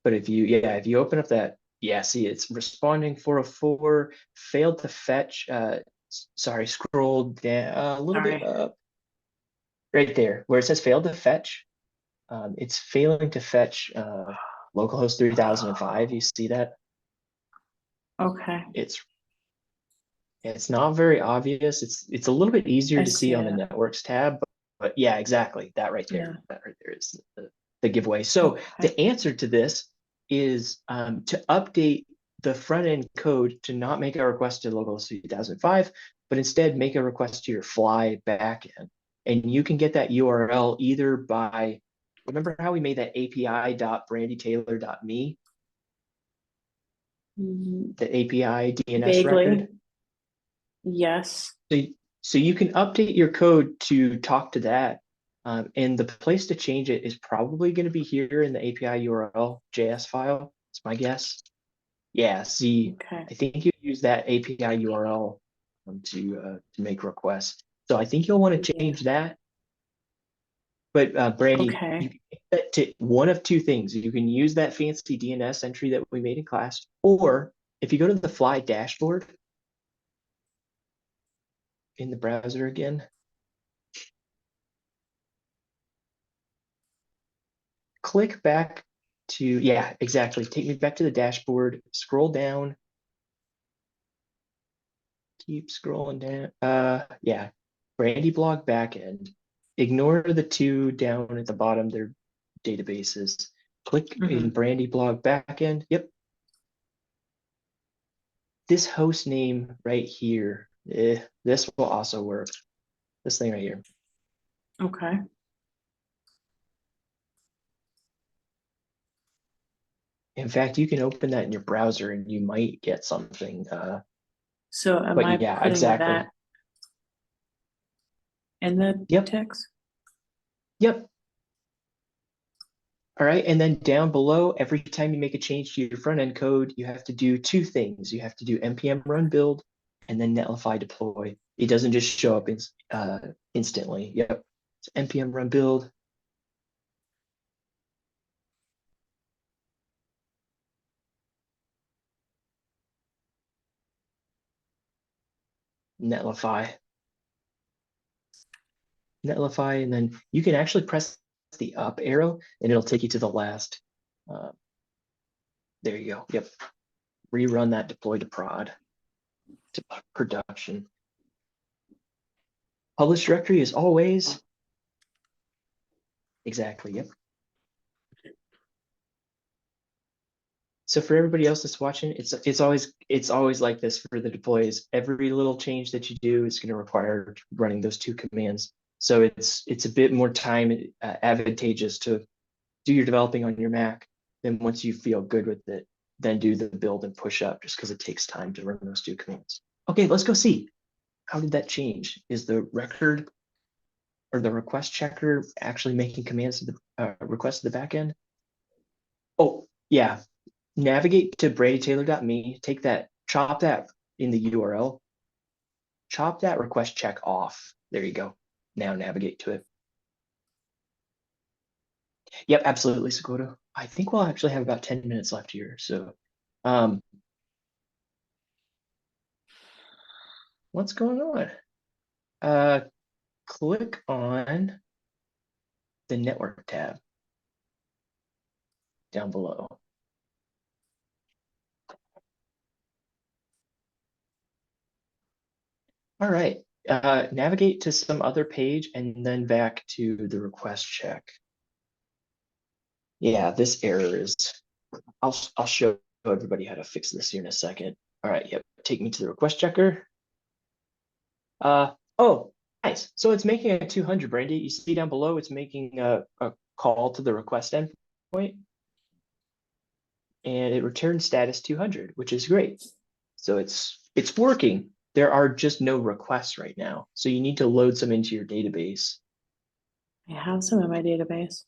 But if you open up that, see it's responding 404, failed to fetch. Sorry, scroll down a little bit up. Right there, where it says failed to fetch. It's failing to fetch localhost 3005. You see that? Okay. It's not very obvious. It's a little bit easier to see on the networks tab, but yeah, exactly. That right there. Yeah. That right there is the giveaway. So the answer to this is to update the front end code to not make a request to localhost 3005, but instead make a request to your Fly backend. And you can get that URL either by, remember how we made that api.brandytaylor.me? The API DNS Vaguely. record? Yes. So you can update your code to talk to that. And the place to change it is probably going to be here in the API URL JS file. It's my guess. Yeah, see, I think you use that API URL to make requests. So I think you'll want to change that. But Brandy, you can make that to one of two things. You can use that fancy DNS entry that we made in class, or if you go to the Fly dashboard in the browser again, click back to, yeah, exactly. Take me back to the dashboard, scroll down. Keep scrolling down. Yeah, Brandy blog backend. Ignore the two down at the bottom, they're databases. Click in Brandy blog backend. Yep. This host name right here, this will also work. This thing right here. Okay. In fact, you can open that in your browser and you might get something. So am But I yeah, putting exactly. that in the Yep. text? Yep. All right, and then down below, every time you make a change to your front end code, you have to do two things. You have to do npm run build and then netlify deploy. It doesn't just show up instantly. Yep, it's npm run build. Netlify. Netlify, and then you can actually press the up arrow and it'll take you to the last. There you go. Yep. Rerun that deploy to prod, to production. Publish directory is always. Exactly. Yep. So for everybody else that's watching, it's always like this for the deploys. Every little change that you do is going to require running those two commands. So it's a bit more time advantageous to do your developing on your Mac. Then once you feel good with it, then do the build and push up, just because it takes time to run those two commands. Okay, let's go see. How did that change? Is the record or the request checker actually making commands to the request to the backend? Oh, yeah. Navigate to bradytaylor.me, take that, chop that in the URL, chop that request check off. There you go. Now navigate to it. Yep, absolutely, Sakota. I think we'll actually have about 10 minutes left here. So what's going on? Click on the network tab down below. All right, navigate to some other page and then back to the request check. Yeah, this error is, I'll show everybody how to fix this here in a second. All right, yep, take me to the request checker. Oh, nice. So it's making a 200, Brandy. You see down below, it's making a call to the request endpoint. And it returns status 200, which is great. So it's working. There are just no requests right now. So you need to load some into your database. I have some in my database.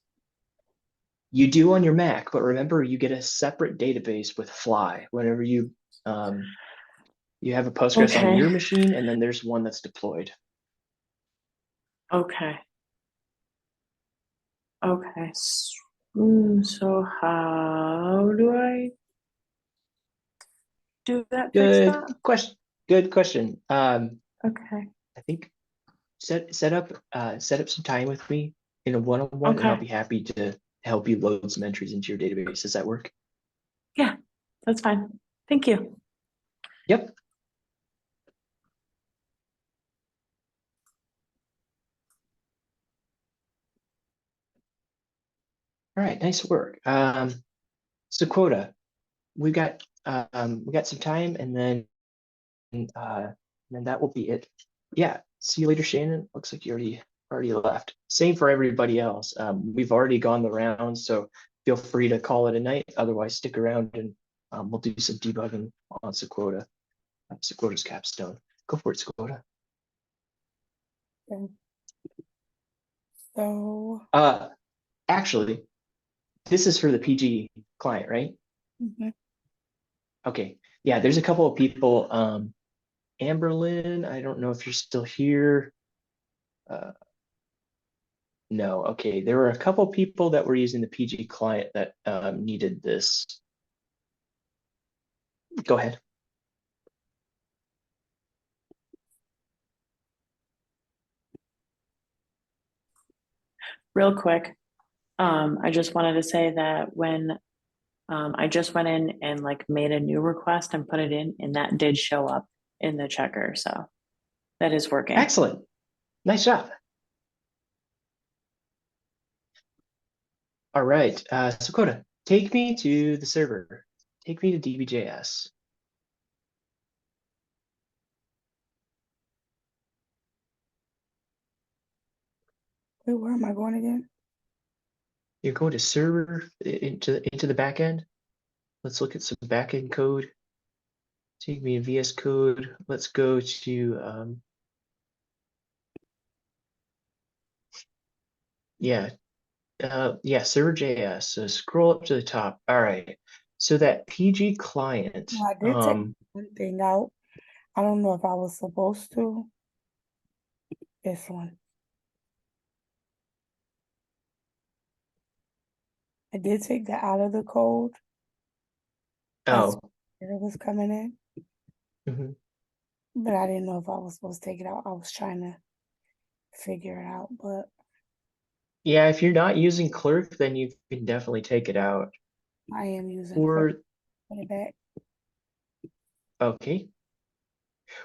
You do on your Mac, but remember you get a separate database with Fly whenever you have a Postgres on your machine, and then there's one that's deployed. Okay. Okay. So how do I do that? Good question. Good question. Okay. I think set up some time with me in a one-on-one, and I'll be happy to help you load some entries into your database. Does that work? Yeah, that's fine. Thank you. Yep. All right, nice work. So quota, we got some time, and then that will be it. Yeah, see you later, Shannon. Looks like you already left. Same for everybody else. We've already gone the round, so feel free to call it a night. Otherwise, stick around and we'll do some debugging on Sequota. Sequota's capstone. Go for it, Sequota. Okay. So actually, this is for the PG client, right? Okay. Yeah, there's a couple of people. Amberlyn, I don't know if you're still here. No, okay. There were a couple people that were using the PG client that needed this. Go ahead. Real quick, I just wanted to say that when I just went in and like made a new request and put it in, and that did show up in the checker. So that is working. Excellent. Nice job. All right, so Coda, take me to the server. Take me to DBJS. Wait, where am I going again? You're going to server into the backend. Let's look at some backend code. Take me to VS Code. Let's go to yeah, server.js. So scroll up to the top. All right. So that PG client. Well, I did take one thing out. I don't know if I was supposed to. This one. I did take that out of the code. That's Oh. where it was coming in. Mhm. But I didn't know if I was supposed to take it out. I was trying to figure it out, but Yeah, if you're not using Clerk, then you can definitely take it out. I am using Or Clerk. Put it back. okay.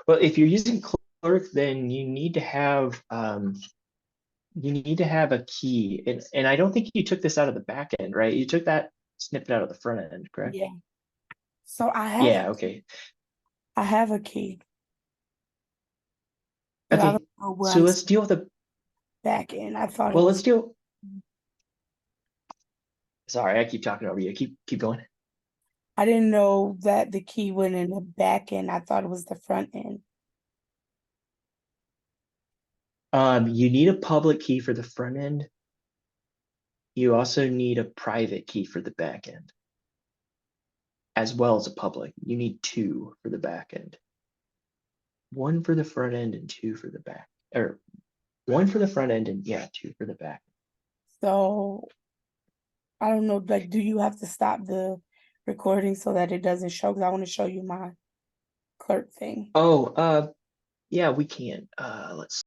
Well, if you're using Clerk, then you need to have a key. And I don't think you took this out of the back end, right? You took that snippet out of the front end, correct? Yeah. So I have Yeah, okay. I have a key. But I Okay. don't know where So I'm let's deal with the back in. I thought it well, was let's deal. Sorry, I keep talking over you. Keep going. I didn't know that the key went in the back end. I thought it was the front end. You need a public key for the front end. You also need a private key for the back end, as well as a public. You need two for the back end. One for the front end and two for the back, or one for the front end and yeah, two for the back. So I don't know, like, do you have to stop the recording so that it doesn't show? Because I want to show you my Clerk thing. Oh, yeah, we can. Let's